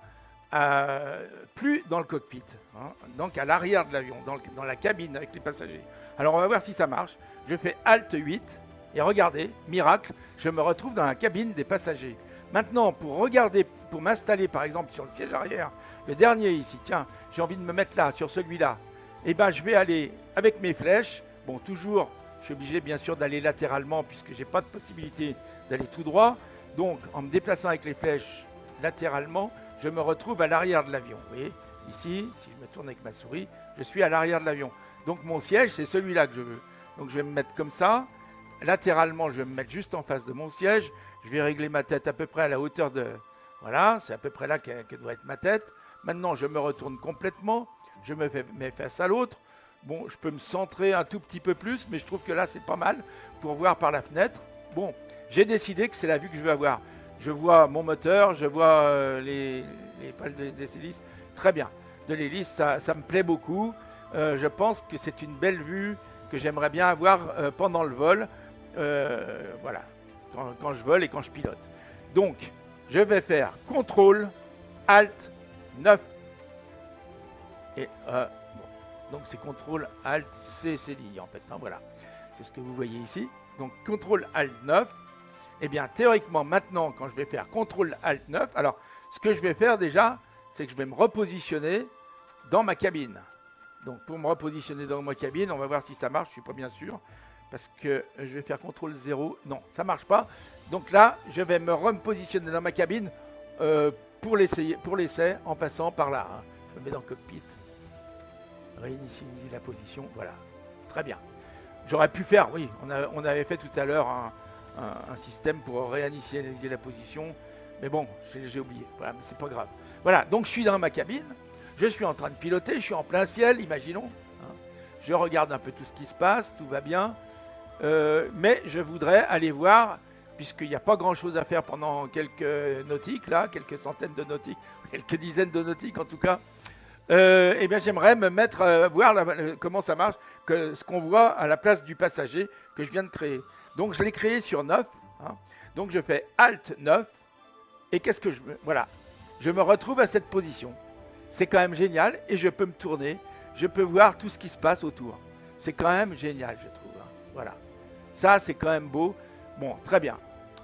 plus dans le cockpit, hein, donc à l'arrière de l'avion, dans la cabine avec les passagers. Alors on va voir si ça marche. Je fais Alt 8 et regardez, miracle, je me retrouve dans la cabine des passagers. Maintenant, pour regarder, pour m'installer par exemple sur le siège arrière, le dernier ici, tiens, j'ai envie de me mettre là, sur celui-là, et ben je vais aller avec mes flèches. Bon, toujours, je suis obligé bien sûr d'aller latéralement puisque j'ai pas de possibilité d'aller tout droit. Donc, en me déplaçant avec les flèches latéralement, je me retrouve à l'arrière de l'avion. Vous voyez, ici, si je me tourne avec ma souris, je suis à l'arrière de l'avion. Donc, mon siège, c'est celui-là que je veux. Donc, je vais me mettre comme ça. Latéralement, je vais me mettre juste en face de mon siège. Je vais régler ma tête à peu près à la hauteur de... Voilà, c'est à peu près là que doit être ma tête. Maintenant, je me retourne complètement. Je me mets face à l'autre. Bon, je peux me centrer un tout petit peu plus, mais je trouve que là, c'est pas mal pour voir par la fenêtre. Bon, j'ai décidé que c'est la vue que je veux avoir. Je vois mon moteur, je vois les pales des hélices. Très bien. De l'hélice, ça me plaît beaucoup. Je pense que c'est une belle vue que j'aimerais bien avoir pendant le vol. Voilà, quand je vole et quand je pilote. Donc, je vais faire CTRL Alt 9. Et bon. Donc, c'est CTRL Alt C, CDI en fait. Hein, voilà, c'est ce que vous voyez ici. Donc, CTRL Alt 9. Eh bien, théoriquement, maintenant, quand je vais faire CTRL Alt 9, alors, ce que je vais faire déjà, c'est que je vais me repositionner dans ma cabine. Donc, pour me repositionner dans ma cabine, on va voir si ça marche, je ne suis pas bien sûr, parce que je vais faire CTRL 0. Non, ça ne marche pas. Donc là, je vais me repositionner dans ma cabine pour l'essai en passant par là. Hein. Je me mets dans le cockpit. Réinitialiser la position. Voilà. Très bien. J'aurais pu faire, oui, on avait fait tout à l'heure un système pour réinitialiser la position. Mais bon, j'ai oublié. Voilà, mais c'est pas grave. Voilà, donc je suis dans ma cabine. Je suis en train de piloter. Je suis en plein ciel, imaginons. Hein. Je regarde un peu tout ce qui se passe. Tout va bien. Mais je voudrais aller voir, puisqu'il n'y a pas grand-chose à faire pendant quelques nautiques, là, quelques centaines de nautiques, quelques dizaines de nautiques en tout cas. Eh bien, j'aimerais me mettre voir comment ça marche, ce qu'on voit à la place du passager que je viens de créer. Donc, je l'ai créé sur 9. Hein. Donc, je fais Alt 9. Et qu'est-ce que voilà. Je me retrouve à cette position. C'est quand même génial. Et je peux me tourner. Je peux voir tout ce qui se passe autour. C'est quand même génial, je trouve. Hein. Voilà. Ça, c'est quand même beau. Bon, très bien.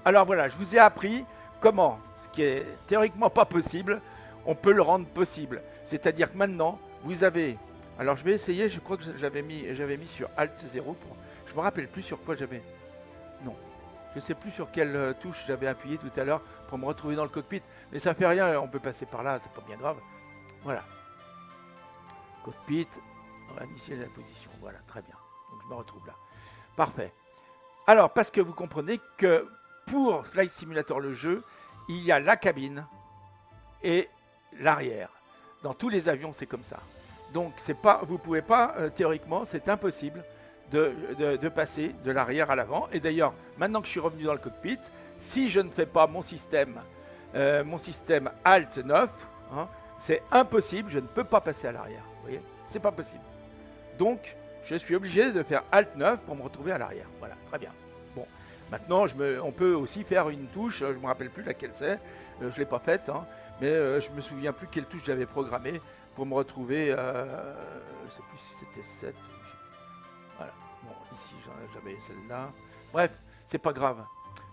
Alors, voilà, je vous ai appris comment, ce qui est théoriquement pas possible, on peut le rendre possible. C'est-à-dire que maintenant, vous avez... Alors, je vais essayer, je crois que j'avais mis sur Alt 0. Je ne me rappelle plus sur quoi j'avais... Non. Je ne sais plus sur quelle touche j'avais appuyé tout à l'heure pour me retrouver dans le cockpit. Mais ça ne fait rien, on peut passer par là, c'est pas bien grave. Voilà. Cockpit, on va initier la position. Voilà, très bien. Donc, je me retrouve là. Parfait. Alors, parce que vous comprenez que pour Flight Simulator, le jeu, il y a la cabine et l'arrière. Dans tous les avions, c'est comme ça. Donc, vous ne pouvez pas, théoriquement, c'est impossible de passer de l'arrière à l'avant. Et d'ailleurs, maintenant que je suis revenu dans le cockpit, si je ne fais pas mon système Alt 9, hein, c'est impossible, je ne peux pas passer à l'arrière. Vous voyez, c'est pas possible. Donc, je suis obligé de faire Alt 9 pour me retrouver à l'arrière. Voilà, très bien. Bon, maintenant, on peut aussi faire une touche, je ne me rappelle plus laquelle c'est, je ne l'ai pas faite, hein, mais je ne me souviens plus quelle touche j'avais programmée pour me retrouver, je ne sais plus si c'était 7. Voilà, bon, ici, j'avais celle-là. Bref, c'est pas grave.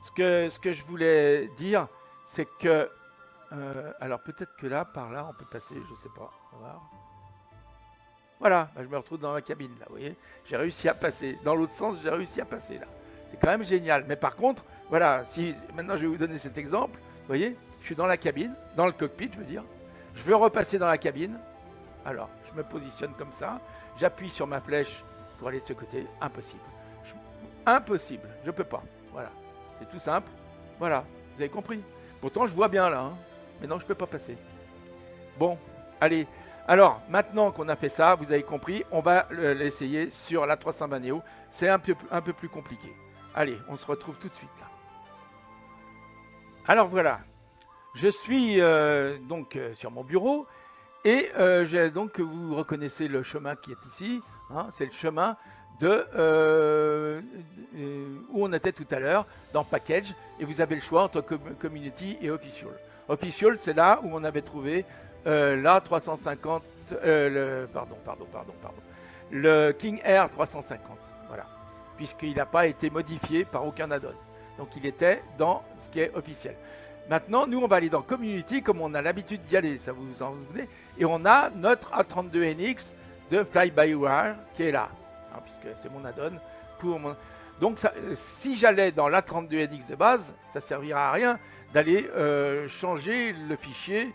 Ce que je voulais dire, c'est que, alors peut-être que là, par là, on peut passer, je ne sais pas, on va voir. Voilà, bah je me retrouve dans ma cabine, là, vous voyez. J'ai réussi à passer. Dans l'autre sens, j'ai réussi à passer, là. C'est quand même génial. Mais par contre, voilà, maintenant je vais vous donner cet exemple. Vous voyez, je suis dans la cabine, dans le cockpit, je veux dire. Je veux repasser dans la cabine. Alors, je me positionne comme ça. J'appuie sur ma flèche pour aller de ce côté. Impossible. Impossible. Je ne peux pas. Voilà. C'est tout simple. Voilà. Vous avez compris. Pourtant, je vois bien, là. Hein. Mais non, je ne peux pas passer. Bon, allez. Alors, maintenant qu'on a fait ça, vous avez compris, on va l'essayer sur la 320 Neo. C'est un peu plus compliqué. Allez, on se retrouve tout de suite là. Alors voilà, je suis donc sur mon bureau et donc vous reconnaissez le chemin qui est ici. Hein, c'est le chemin où on était tout à l'heure, dans Package, et vous avez le choix entre Community et Official. Official, c'est là où on avait trouvé la 350, le King Air 350, voilà, puisqu'il n'a pas été modifié par aucun add-on. Donc il était dans ce qui est officiel. Maintenant, nous, on va aller dans Community, comme on a l'habitude d'y aller, ça vous en souvenez, et on a notre A32NX de Fly-by-Wire qui est là, hein, puisque c'est mon add-on pour mon... Donc, ça, si j'allais dans l'A32NX de base, ça ne servira à rien d'aller changer le fichier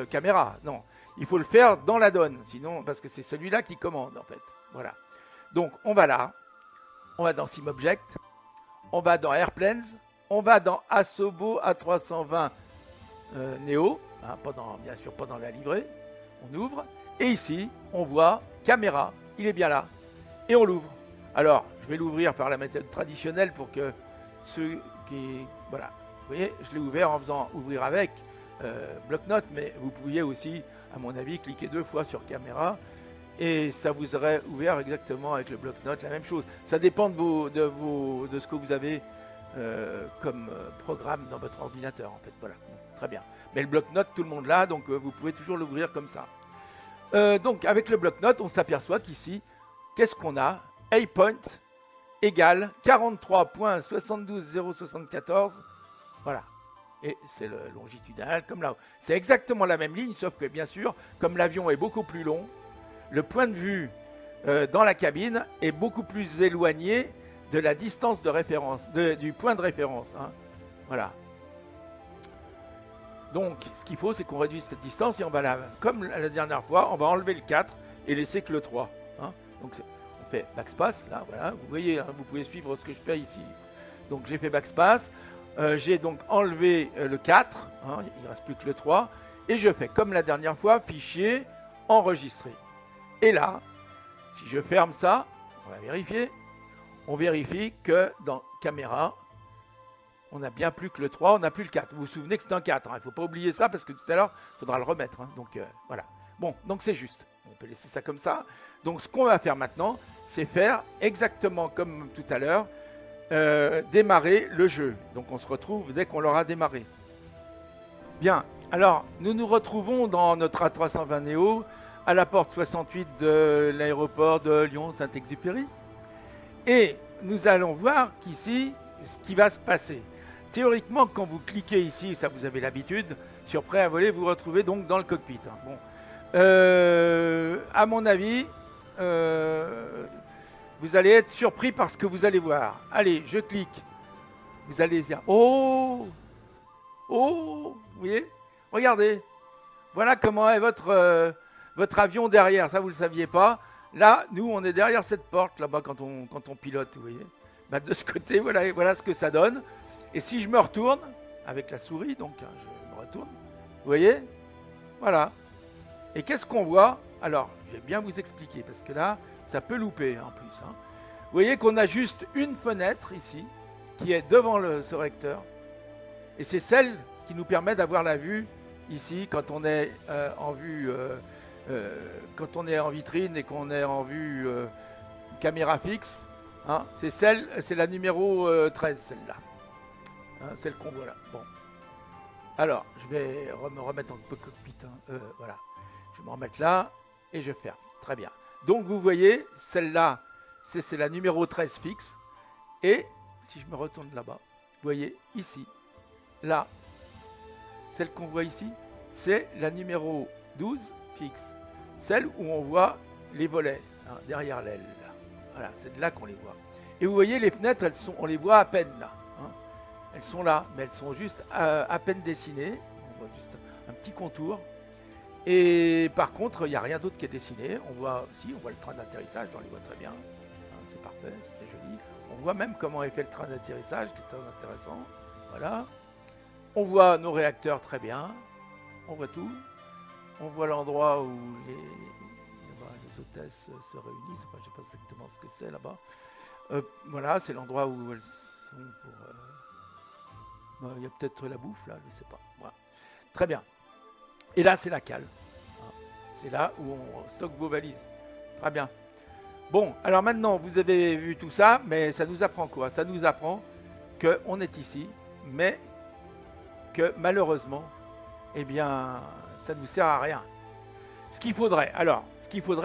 caméra. Non, il faut le faire dans l'add-on, sinon, parce que c'est celui-là qui commande, en fait. Voilà. Donc, on va là, on va dans SimObject, on va dans Airplanes, on va dans Asobo A320 Neo, hein, bien sûr pas dans la livrée, on ouvre, et ici, on voit caméra, il est bien là, et on l'ouvre. Alors, je vais l'ouvrir par la méthode traditionnelle pour que ceux qui... Voilà, vous voyez, je l'ai ouvert en faisant ouvrir avec bloc-notes, mais vous pouviez aussi, à mon avis, cliquer 2 fois sur caméra, et ça vous aurait ouvert exactement avec le bloc-notes, la même chose. Ça dépend de ce que vous avez comme programme dans votre ordinateur, en fait. Voilà, très bien. Mais le bloc-notes, tout le monde l'a, donc vous pouvez toujours l'ouvrir comme ça. Donc, avec le bloc-notes, on s'aperçoit qu'ici, qu'est-ce qu'on a? A-point égale 43.72074. Voilà. Et c'est le longitudinal, comme là. C'est exactement la même ligne, sauf que, bien sûr, comme l'avion est beaucoup plus long, le point de vue dans la cabine est beaucoup plus éloigné de la distance de référence, du point de référence. Hein. Voilà. Donc, ce qu'il faut, c'est qu'on réduise cette distance et on va, comme la dernière fois, on va enlever le 4 et laisser que le 3. Hein. Donc, on fait backspace, là, voilà. Vous voyez, hein, vous pouvez suivre ce que je fais ici. Donc, j'ai fait backspace. J'ai donc enlevé le 4. Hein, il ne reste plus que le 3. Et je fais, comme la dernière fois, fichier, enregistrer. Et là, si je ferme ça, on va vérifier. On vérifie que dans caméra, on n'a bien plus que le 3, on n'a plus le 4. Vous vous souvenez que c'est un 4, hein. Il ne faut pas oublier ça parce que tout à l'heure, il faudra le remettre. Hein. Donc voilà. Bon, donc c'est juste. On peut laisser ça comme ça. Donc ce qu'on va faire maintenant, c'est faire exactement comme tout à l'heure, démarrer le jeu. Donc on se retrouve dès qu'on l'aura démarré. Bien, alors nous nous retrouvons dans notre A320 Neo à la porte 68 de l'aéroport de Lyon-Saint-Exupéry. Et nous allons voir qu'ici, ce qui va se passer. Théoriquement, quand vous cliquez ici, ça vous avez l'habitude, sur prêt à voler, vous vous retrouvez donc dans le cockpit. Hein. Bon. À mon avis, vous allez être surpris par ce que vous allez voir. Allez, je clique. Vous allez dire, oh, vous voyez, regardez. Voilà comment est votre avion derrière. Ça, vous ne le saviez pas. Là, nous, on est derrière cette porte, là-bas, quand on pilote, vous voyez. Bah, de ce côté, voilà ce que ça donne. Et si je me retourne, avec la souris, donc, hein, je me retourne, vous voyez, voilà. Et qu'est-ce qu'on voit? Alors, je vais bien vous expliquer, parce que là, ça peut louper, en plus. Hein. Vous voyez qu'on a juste une fenêtre, ici, qui est devant ce recteur. Et c'est celle qui nous permet d'avoir la vue, ici, quand on est en vue... quand on est en vitrine et qu'on est en vue caméra fixe, hein, c'est la numéro 13, celle-là. Hein, celle qu'on voit là. Bon. Alors, je vais me remettre en cockpit. Hein. Voilà. Je vais me remettre là et je ferme. Très bien. Donc, vous voyez, celle-là, c'est la numéro 13 fixe. Et si je me retourne là-bas, vous voyez, ici, là, celle qu'on voit ici, c'est la numéro 12 fixe. Celle où on voit les volets, hein, derrière l'aile. Voilà, c'est de là qu'on les voit. Et vous voyez, les fenêtres, on les voit à peine là. Hein. Elles sont là, mais elles sont juste à peine dessinées. On voit juste un petit contour. Et par contre, il n'y a rien d'autre qui est dessiné. On voit le train d'atterrissage, on les voit très bien. Hein, c'est parfait, c'est très joli. On voit même comment est fait le train d'atterrissage, qui est très intéressant. Voilà. On voit nos réacteurs très bien. On voit tout. On voit l'endroit où les hôtesses se réunissent. Enfin, je ne sais pas exactement ce que c'est là-bas. Voilà, c'est l'endroit où elles sont pour... il y a peut-être la bouffe là, je ne sais pas. Voilà. Très bien. Et là, c'est la cale. C'est là où on stocke vos valises. Très bien. Bon, alors maintenant, vous avez vu tout ça, mais ça nous apprend quoi? Ça nous apprend qu'on est ici, mais que malheureusement, eh bien, ça ne nous sert à rien. Ce qu'il faudrait,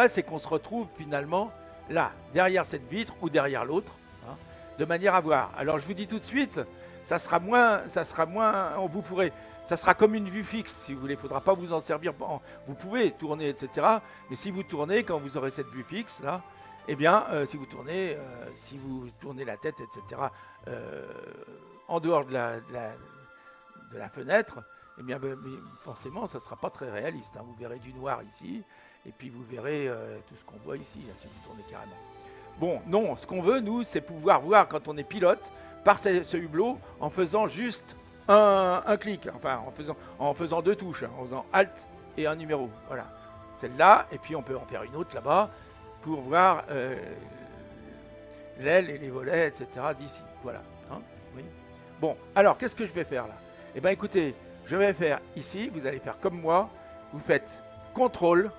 c'est qu'on se retrouve finalement là, derrière cette vitre ou derrière l'autre, hein, de manière à voir. Alors je vous dis tout de suite, ça sera moins, vous pourrez, ça sera comme une vue fixe si vous voulez. Il ne faudra pas vous en servir. Vous pouvez tourner, etc. Mais si vous tournez, quand vous aurez cette vue fixe là, eh bien, si vous tournez la tête, etc. En dehors de la fenêtre, eh bien, forcément, ça ne sera pas très réaliste. Hein. Vous verrez du noir ici, et puis vous verrez tout ce qu'on voit ici, là, si vous tournez carrément. Bon, non, ce qu'on veut, nous, c'est pouvoir voir quand on est pilote par ce hublot en faisant juste un clic, enfin en faisant deux touches, hein, en faisant Alt et un numéro. Voilà, celle-là, et puis on peut en faire une autre là-bas pour voir l'aile et les volets, etc. d'ici. Voilà. Hein, oui. Bon, alors, qu'est-ce que je vais faire là? Eh bien, écoutez, je vais faire ici, vous allez faire comme moi, vous faites CTRL,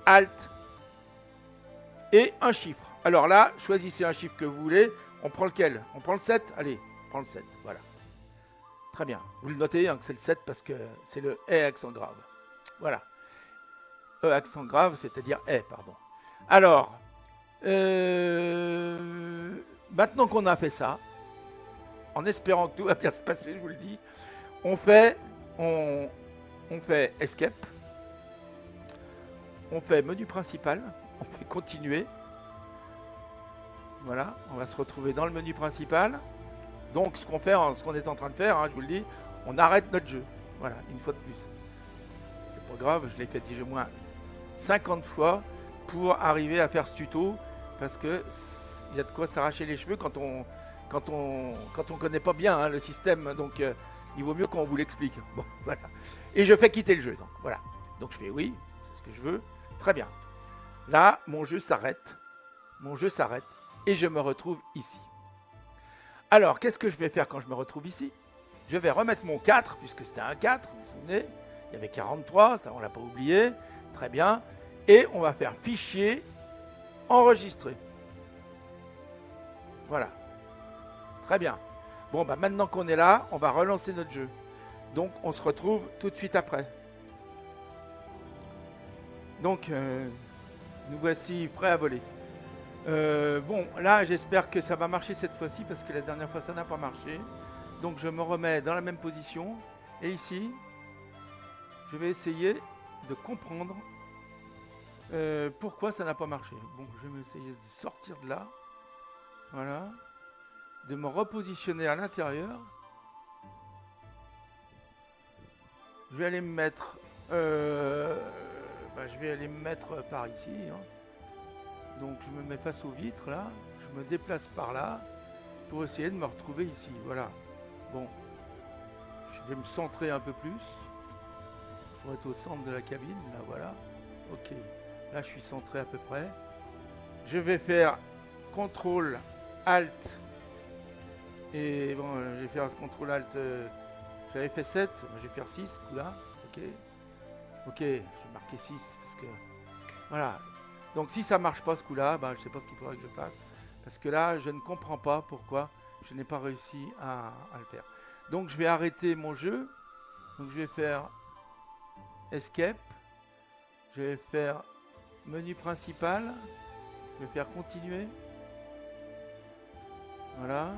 ALT et un chiffre. Alors là, choisissez un chiffre que vous voulez. On prend lequel? On prend le 7? Allez, on prend le 7, voilà. Très bien. Vous le notez hein, que c'est le 7 parce que c'est le E accent grave. Voilà. E accent grave, c'est-à-dire E, pardon. Alors, maintenant qu'on a fait ça, en espérant que tout va bien se passer, je vous le dis, on fait Escape, on fait menu principal, on fait continuer. Voilà, on va se retrouver dans le menu principal. Donc ce qu'on est en train de faire, hein, je vous le dis, on arrête notre jeu. Voilà, une fois de plus. C'est pas grave, je l'ai fait déjà au moins 50 fois pour arriver à faire ce tuto, parce que il y a de quoi s'arracher les cheveux quand on connaît pas bien hein, le système. Donc il vaut mieux qu'on vous l'explique. Bon, voilà. Et je fais quitter le jeu. Donc voilà. Donc je fais oui, c'est ce que je veux. Très bien. Là, mon jeu s'arrête. Et je me retrouve ici. Alors, qu'est-ce que je vais faire quand je me retrouve ici? Je vais remettre mon 4, puisque c'était un 4, vous vous souvenez? Il y avait 43, ça on l'a pas oublié. Très bien. Et on va faire fichier, enregistrer. Voilà. Très bien. Bon, bah maintenant qu'on est là, on va relancer notre jeu. Donc, on se retrouve tout de suite après. Donc, nous voici prêts à voler. Bon, là, j'espère que ça va marcher cette fois-ci, parce que la dernière fois, ça n'a pas marché. Donc, je me remets dans la même position. Et ici, je vais essayer de comprendre pourquoi ça n'a pas marché. Bon, je vais essayer de sortir de là. Voilà. De me repositionner à l'intérieur. Je vais aller me mettre par ici hein. Donc je me mets face aux vitres là, je me déplace par là pour essayer de me retrouver ici, voilà. Bon, je vais me centrer un peu plus pour être au centre de la cabine, là voilà. Ok, là je suis centré à peu près. Je vais faire CTRL ALT et bon, je vais faire CTRL ALT. J'avais fait 7, je vais faire 6 là, ok, je vais marquer 6 parce que voilà. Donc si ça marche pas ce coup-là, je ne sais pas ce qu'il faudrait que je fasse, parce que là je ne comprends pas pourquoi je n'ai pas réussi à le faire. Donc je vais arrêter mon jeu, donc je vais faire Escape, je vais faire menu principal, je vais faire continuer, voilà.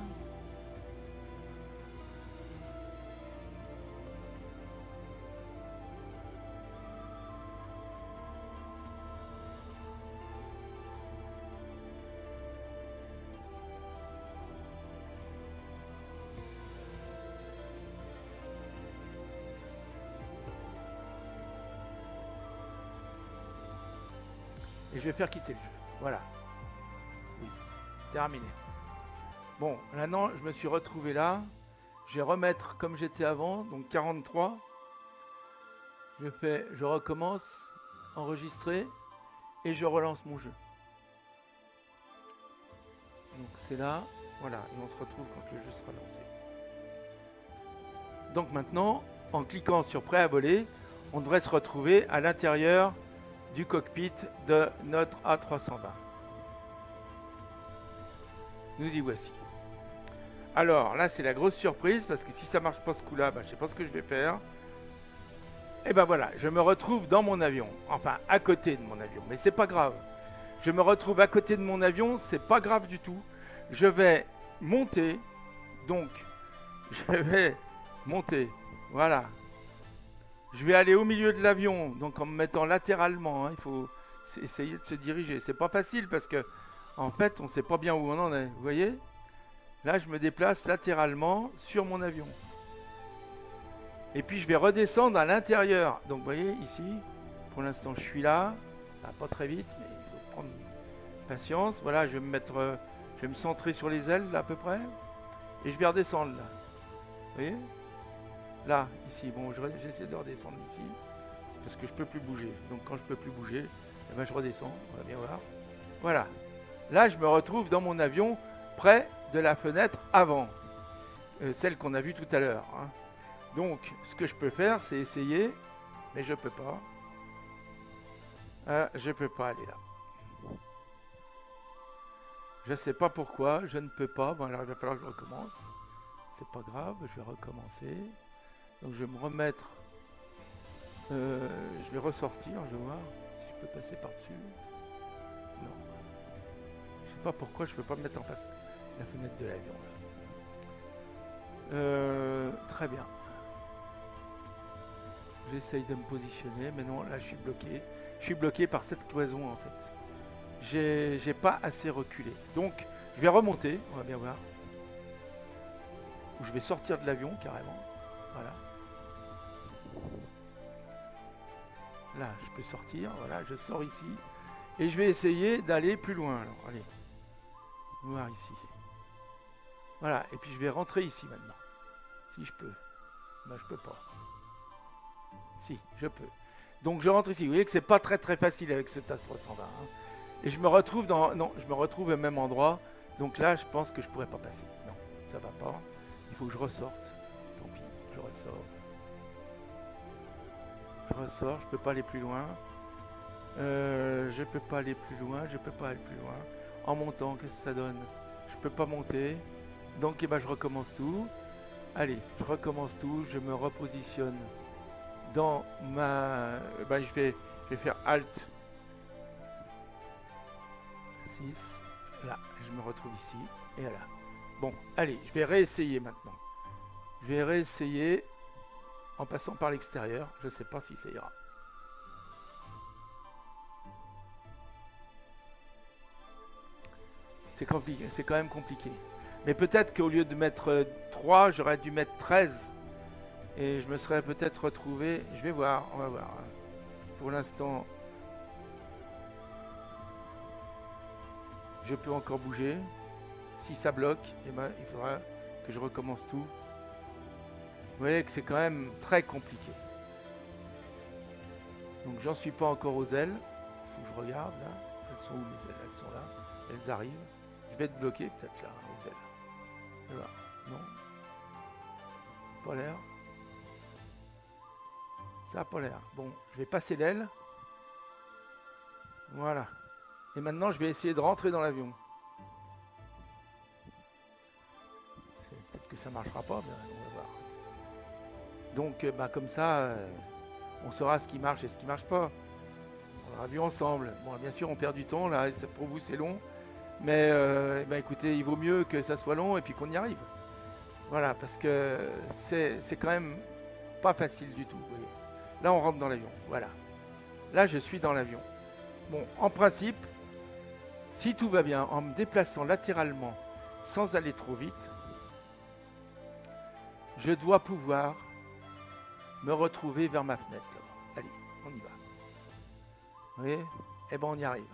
Et je vais faire quitter le jeu. Voilà. Oui. Terminé. Bon, maintenant, je me suis retrouvé là. Je vais remettre comme j'étais avant, donc 43. Je recommence, enregistrer, et je relance mon jeu. Donc c'est là, voilà, et on se retrouve quand le jeu sera lancé. Donc maintenant, en cliquant sur prêt à voler, on devrait se retrouver à l'intérieur du cockpit de notre A320. Nous y voici. Alors là, c'est la grosse surprise parce que si ça marche pas ce coup-là, je sais pas ce que je vais faire. Et ben voilà, je me retrouve dans mon avion. Enfin, à côté de mon avion. Mais c'est pas grave. Je me retrouve à côté de mon avion, c'est pas grave du tout. Je vais monter. Donc, je vais monter. Voilà. Je vais aller au milieu de l'avion, donc en me mettant latéralement. Il faut essayer de se diriger. C'est pas facile parce que, en fait, on sait pas bien où on en est. Vous voyez ? Là, je me déplace latéralement sur mon avion. Et puis, je vais redescendre à l'intérieur. Donc, vous voyez, ici, pour l'instant, je suis là. Ça va pas très vite, mais il faut prendre patience. Voilà, je vais me mettre, je vais me centrer sur les ailes, là, à peu près. Et je vais redescendre, là. Vous voyez ? Là, ici. Bon, j'essaie de redescendre ici. C'est parce que je peux plus bouger. Donc, quand je peux plus bouger, eh ben, je redescends. On va bien voir. Voilà. Là, je me retrouve dans mon avion, près de la fenêtre avant. Celle qu'on a vue tout à l'heure. Donc, ce que je peux faire, c'est essayer, mais je peux pas. Je peux pas aller là. Je sais pas pourquoi, je ne peux pas. Bon, alors il va falloir que je recommence. C'est pas grave, je vais recommencer. Donc, je vais me remettre. Je vais ressortir, je vais voir si je peux passer par-dessus. Non. Je sais pas pourquoi je peux pas me mettre en face de la fenêtre de l'avion là. Très bien. J'essaye de me positionner, mais non, là je suis bloqué. Je suis bloqué par cette cloison en fait. J'ai pas assez reculé. Donc, je vais remonter, on va bien voir. Ou je vais sortir de l'avion carrément. Voilà. Là, je peux sortir. Voilà, je sors ici. Et je vais essayer d'aller plus loin. Alors, allez. Voir ici. Voilà, et puis je vais rentrer ici maintenant. Si je peux. Ben, je peux pas. Si, je peux. Donc je rentre ici. Vous voyez que c'est pas très très facile avec ce TAS 320. Et je me retrouve dans... Non, je me retrouve au même endroit. Donc là, je pense que je pourrais pas passer. Non, ça va pas. Il faut que je ressorte. Tant pis, je ressors. Je ressors, je peux pas aller plus loin. Je peux pas aller plus loin, je peux pas aller plus loin. En montant, qu'est-ce que ça donne ? Je peux pas monter. Donc eh ben, je recommence tout. Allez, je recommence tout, je me repositionne dans ma... Ben, je vais faire Alt 6. Là, je me retrouve ici. Et là. Bon, allez, je vais réessayer maintenant. Je vais réessayer en passant par l'extérieur. Je ne sais pas si ça ira. C'est compliqué, c'est quand même compliqué. Mais peut-être qu'au lieu de mettre 3, j'aurais dû mettre 13. Et je me serais peut-être retrouvé... Je vais voir, on va voir. Pour l'instant, je peux encore bouger. Si ça bloque, eh ben, il faudra que je recommence tout. Vous voyez que c'est quand même très compliqué. Donc j'en suis pas encore aux ailes. Il faut que je regarde là. Elles sont où mes ailes ? Elles sont là. Elles arrivent. Je vais être bloqué peut-être là, aux ailes. Là. Non. Pas l'air. Ça n'a pas l'air. Bon, je vais passer l'aile. Voilà. Et maintenant, je vais essayer de rentrer dans l'avion. Peut-être que ça ne marchera pas, mais on va voir. Donc, comme ça, on saura ce qui marche et ce qui ne marche pas. On l'aura vu ensemble. Bon, bien sûr, on perd du temps. Là, pour vous, c'est long. Mais écoutez, il vaut mieux que ça soit long et puis qu'on y arrive. Voilà, parce que c'est quand même pas facile du tout. Vous voyez. Là, on rentre dans l'avion. Voilà. Là, je suis dans l'avion. Bon, en principe, si tout va bien, en me déplaçant latéralement sans aller trop vite, je dois pouvoir me retrouver vers ma fenêtre. Là-bas. Allez, on y va. Vous voyez ? Eh ben, on y arrive.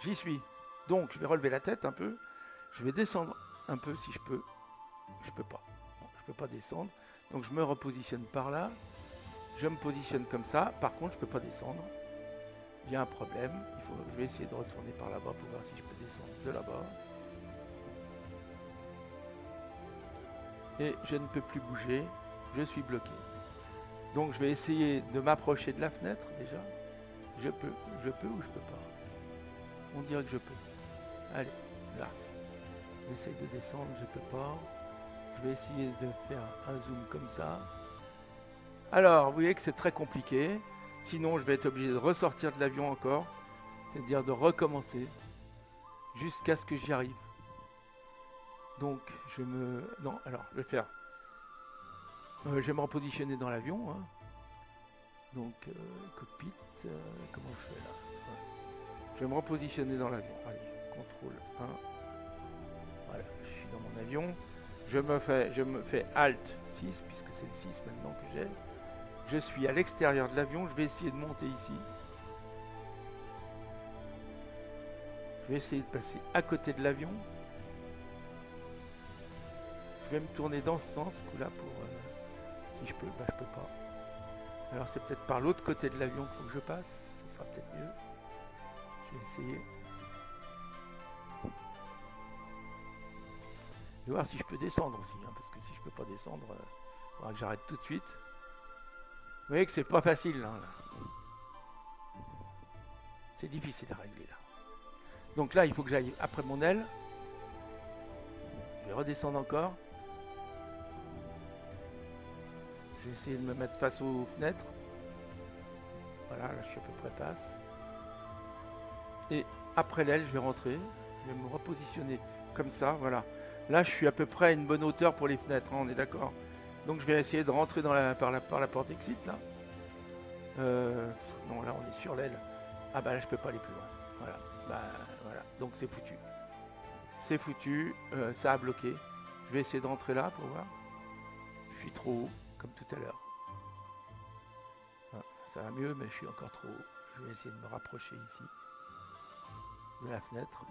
J'y suis. Donc, je vais relever la tête un peu. Je vais descendre un peu si je peux. Je peux pas. Non, je peux pas descendre. Donc, je me repositionne par là. Je me positionne comme ça. Par contre, je peux pas descendre. Il y a un problème. Je vais essayer de retourner par là-bas pour voir si je peux descendre de là-bas. Et je ne peux plus bouger. Je suis bloqué. Donc, je vais essayer de m'approcher de la fenêtre déjà. Je peux ou je peux pas ? On dirait que je peux. Allez, là. J'essaye de descendre, je peux pas. Je vais essayer de faire un zoom comme ça. Alors, vous voyez que c'est très compliqué. Sinon, je vais être obligé de ressortir de l'avion encore. C'est-à-dire de recommencer jusqu'à ce que j'y arrive. Donc, Non, alors, je vais faire... je vais me repositionner dans l'avion. Hein. Donc, cockpit, comment je fais là? Ouais. Je vais me repositionner dans l'avion. Allez, contrôle 1. Voilà, je suis dans mon avion. Je me fais Alt 6, puisque c'est le 6 maintenant que j'ai. Je suis à l'extérieur de l'avion. Je vais essayer de monter ici. Je vais essayer de passer à côté de l'avion. Je vais me tourner dans ce sens, ce coup-là, pour... si je peux, bah je peux pas. Alors c'est peut-être par l'autre côté de l'avion qu'il faut que je passe. Ça sera peut-être mieux. Je vais essayer. Je vais voir si je peux descendre aussi, hein, parce que si je peux pas descendre, il faudra que j'arrête tout de suite. Vous voyez que c'est pas facile, hein, là. C'est difficile à régler là. Donc là, il faut que j'aille après mon aile. Je vais redescendre encore. Je vais essayer de me mettre face aux fenêtres. Voilà, là je suis à peu près face. Et après l'aile, je vais rentrer. Je vais me repositionner comme ça, voilà. Là, je suis à peu près à une bonne hauteur pour les fenêtres, hein, on est d'accord. Donc je vais essayer de rentrer par la porte exit, là. Non, là on est sur l'aile. Ah bah là, je peux pas aller plus loin. Voilà, bah voilà. Donc c'est foutu. C'est foutu, ça a bloqué. Je vais essayer de rentrer là pour voir. Je suis trop haut, comme tout à l'heure. Ah, ça va mieux, mais je suis encore trop haut. Je vais essayer de me rapprocher ici de la fenêtre.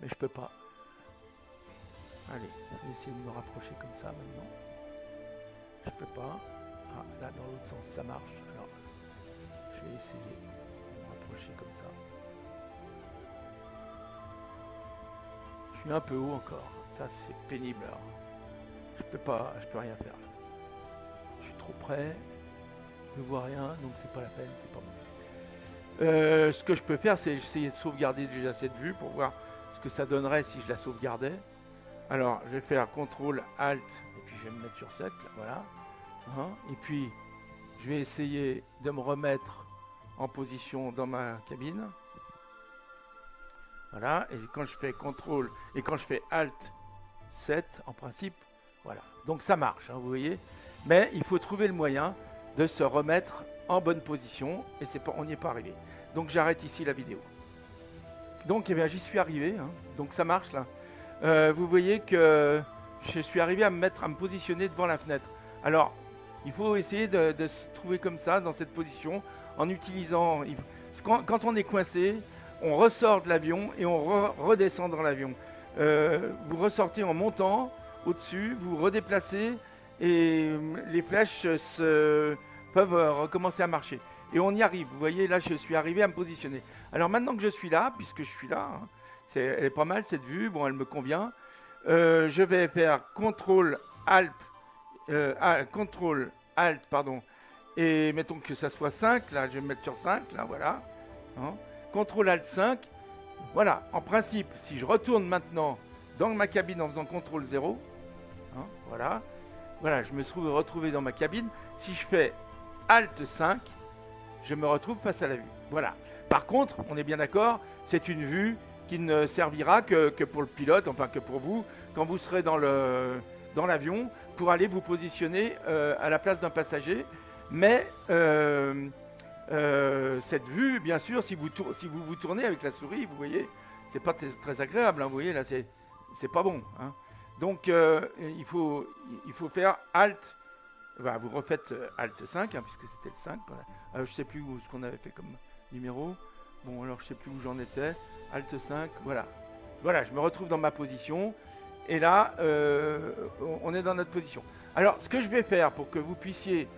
Mais je peux pas. Allez, je vais essayer de me rapprocher comme ça maintenant. Je peux pas. Ah, là dans l'autre sens ça marche. Alors, je vais essayer de me rapprocher comme ça. Je suis un peu haut encore. Ça c'est pénible. Alors. Je peux rien faire. Je suis trop près. Je ne vois rien, donc c'est pas la peine, c'est pas bon. Ce que je peux faire, c'est essayer de sauvegarder déjà cette vue pour voir ce que ça donnerait si je la sauvegardais. Alors, je vais faire CTRL ALT et puis je vais me mettre sur 7, là, voilà. Hein, et puis, je vais essayer de me remettre en position dans ma cabine. Voilà, et quand je fais CTRL et quand je fais ALT 7, en principe, voilà. Donc ça marche, hein, vous voyez. Mais il faut trouver le moyen de se remettre en bonne position et on n'y est pas arrivé. Donc j'arrête ici la vidéo. Donc eh bien, j'y suis arrivé, hein. Donc ça marche là. Vous voyez que je suis arrivé à me positionner devant la fenêtre. Alors, il faut essayer de se trouver comme ça, dans cette position, en utilisant... Quand on est coincé, on ressort de l'avion et on redescend dans l'avion. Vous ressortez en montant au-dessus, vous redéplacez et les flèches peuvent recommencer à marcher. Et on y arrive. Vous voyez, là, je suis arrivé à me positionner. Alors maintenant que je suis là, puisque je suis là, hein, elle est pas mal cette vue, bon, elle me convient. Je vais faire CTRL ALT, pardon, et mettons que ça soit 5, là, je vais me mettre sur 5, là, voilà. Hein. CTRL ALT 5, voilà. En principe, si je retourne maintenant dans ma cabine en faisant CTRL 0, hein, voilà. Voilà, je me suis retrouvé dans ma cabine. Si je fais ALT 5, je me retrouve face à la vue. Voilà. Par contre, on est bien d'accord, c'est une vue qui ne servira que pour le pilote, enfin que pour vous, quand vous serez dans l'avion, pour aller vous positionner à la place d'un passager. Mais cette vue, bien sûr, si vous vous tournez avec la souris, vous voyez, c'est pas très agréable. Hein, vous voyez, là, c'est pas bon. Hein. Donc, il faut faire Alt. Voilà, vous refaites Alt 5, hein, puisque c'était le 5. Je ne sais plus ce qu'on avait fait comme numéro. Bon, alors je ne sais plus où j'en étais. Alt 5, voilà. Voilà, je me retrouve dans ma position. Et là, on est dans notre position. Alors, ce que je vais faire pour que vous puissiez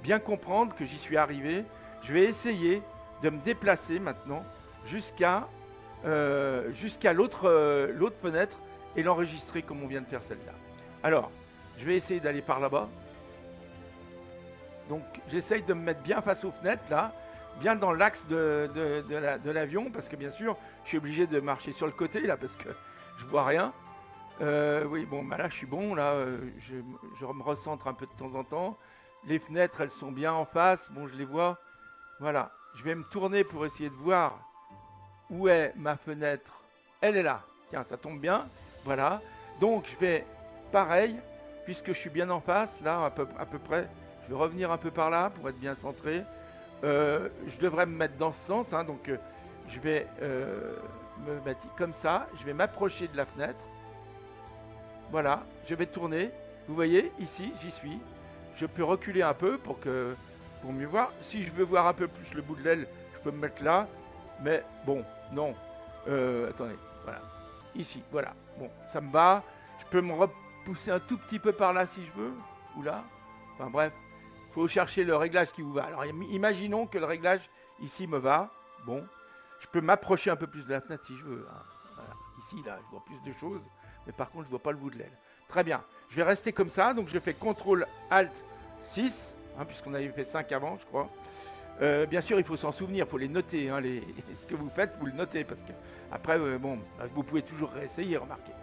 bien comprendre que j'y suis arrivé, je vais essayer de me déplacer maintenant jusqu'à l'autre fenêtre et l'enregistrer comme on vient de faire celle-là. Alors, je vais essayer d'aller par là-bas. Donc, j'essaye de me mettre bien face aux fenêtres, là, bien dans l'axe de l'avion, parce que bien sûr, je suis obligé de marcher sur le côté, là, parce que je vois rien. Oui, bon, bah là, je suis bon. Là, je me recentre un peu de temps en temps. Les fenêtres, elles sont bien en face. Bon, je les vois. Voilà. Je vais me tourner pour essayer de voir où est ma fenêtre. Elle est là. Tiens, ça tombe bien. Voilà. Donc, je vais, pareil, puisque je suis bien en face, là, à peu près, je vais revenir un peu par là pour être bien centré. Je devrais me mettre dans ce sens. Hein, donc, je vais me mettre comme ça. Je vais m'approcher de la fenêtre. Voilà, je vais tourner. Vous voyez, ici, j'y suis. Je peux reculer un peu pour mieux voir. Si je veux voir un peu plus le bout de l'aile, je peux me mettre là. Mais bon, non. Attendez, voilà. Ici, voilà. Bon, ça me va. Je peux me repousser un tout petit peu par là si je veux. Ou là. Enfin bref, il faut chercher le réglage qui vous va. Alors imaginons que le réglage ici me va. Bon, je peux m'approcher un peu plus de la fenêtre si je veux. Hein. Voilà. Ici, là, je vois plus de choses. Mais par contre, je ne vois pas le bout de l'aile. Très bien. Je vais rester comme ça. Donc, je fais CTRL ALT 6, hein, puisqu'on avait fait 5 avant, je crois. Bien sûr, il faut s'en souvenir, il faut les noter. Hein, ce que vous faites, vous le notez. Parce que après, bon, vous pouvez toujours réessayer, remarquez.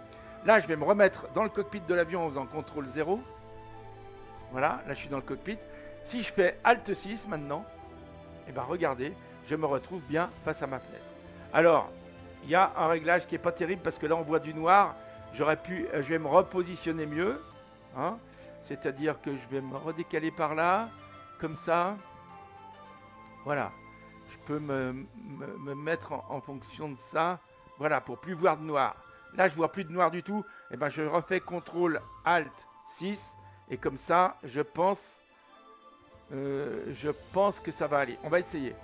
Là, je vais me remettre dans le cockpit de l'avion en faisant CTRL 0. Voilà, là, je suis dans le cockpit. Si je fais ALT 6 maintenant, eh ben, regardez, je me retrouve bien face à ma fenêtre. Alors, il y a un réglage qui n'est pas terrible parce que là, on voit du noir. Je vais me repositionner mieux, hein, c'est-à-dire que je vais me redécaler par là, comme ça. Voilà, je peux me mettre en fonction de ça, voilà, pour plus voir de noir. Là, je vois plus de noir du tout. Et ben, je refais CTRL ALT 6 et comme ça, je pense que ça va aller. On va essayer.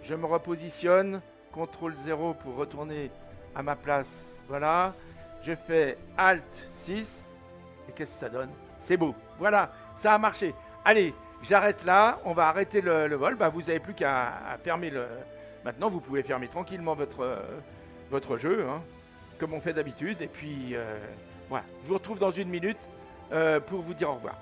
Je me repositionne, CTRL 0 pour retourner à ma place. Voilà. Je fais ALT 6. Et qu'est-ce que ça donne? C'est beau. Voilà, ça a marché. Allez, j'arrête là. On va arrêter le vol. Bah, vous n'avez plus qu'à fermer le... Maintenant, vous pouvez fermer tranquillement votre jeu, hein, comme on fait d'habitude. Et puis, voilà. Je vous retrouve dans une minute pour vous dire au revoir.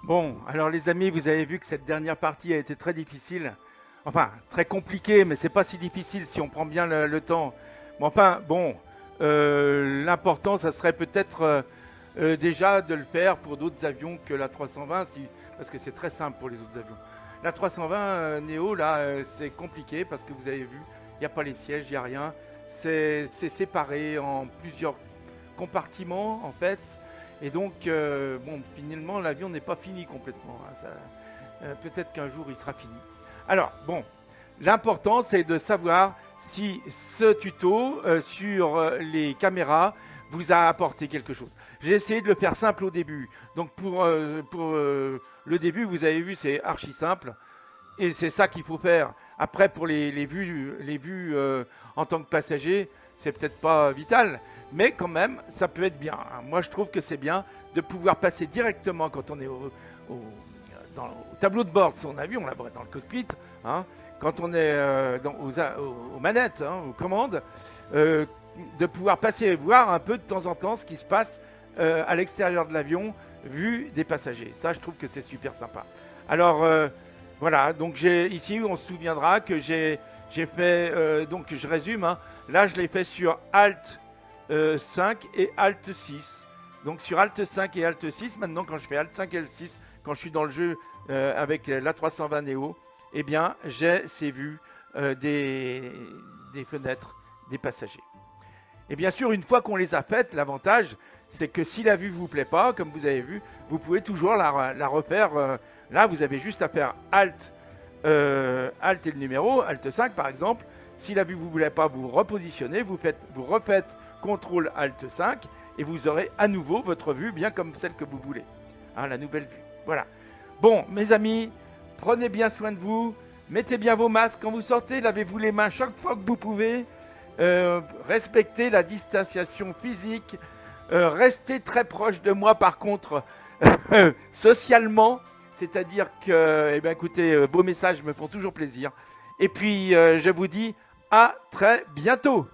Bon, alors les amis, vous avez vu que cette dernière partie a été très difficile. Enfin, très compliquée, mais c'est pas si difficile si on prend bien le temps. Mais enfin, bon, l'important, ça serait peut-être déjà de le faire pour d'autres avions que la 320, parce que c'est très simple pour les autres avions. La 320 Neo, là, c'est compliqué parce que vous avez vu, il n'y a pas les sièges, il n'y a rien. C'est séparé en plusieurs compartiments, en fait. Et donc, bon, finalement, l'avion n'est pas fini complètement. Hein, peut-être qu'un jour, il sera fini. Alors, bon, l'important, c'est de savoir si ce tuto sur les caméras vous a apporté quelque chose. J'ai essayé de le faire simple au début. Donc, pour le début, vous avez vu, c'est archi simple. Et c'est ça qu'il faut faire. Après, pour les vues en tant que passager, c'est peut-être pas vital. Mais quand même, ça peut être bien. Moi, je trouve que c'est bien de pouvoir passer directement quand on est au tableau de bord de son avion, là, dans le cockpit, hein, quand on est aux manettes, hein, aux commandes, de pouvoir passer et voir un peu de temps en temps ce qui se passe à l'extérieur de l'avion, vu des passagers. Ça, je trouve que c'est super sympa. Alors, voilà, donc ici, on se souviendra que j'ai fait, donc je résume, hein, là, je l'ai fait sur Alt 5 et Alt 6. Donc sur Alt 5 et Alt 6, maintenant quand je fais Alt 5 et Alt 6, quand je suis dans le jeu avec la 320 Neo, eh bien j'ai ces vues des fenêtres des passagers. Et bien sûr, une fois qu'on les a faites, l'avantage, c'est que si la vue ne vous plaît pas, comme vous avez vu, vous pouvez toujours la refaire. Là, vous avez juste à faire Alt, Alt et le numéro, Alt 5 par exemple. Si la vue ne vous plaît pas, vous repositionnez, vous refaites CTRL Alt 5 et vous aurez à nouveau votre vue bien comme celle que vous voulez. Hein, la nouvelle vue. Voilà. Bon, mes amis, prenez bien soin de vous. Mettez bien vos masques quand vous sortez. Lavez-vous les mains chaque fois que vous pouvez. Respectez la distanciation physique. Restez très proche de moi par contre, socialement. C'est-à-dire que, eh bien, écoutez, vos messages me font toujours plaisir. Et puis, je vous dis à très bientôt.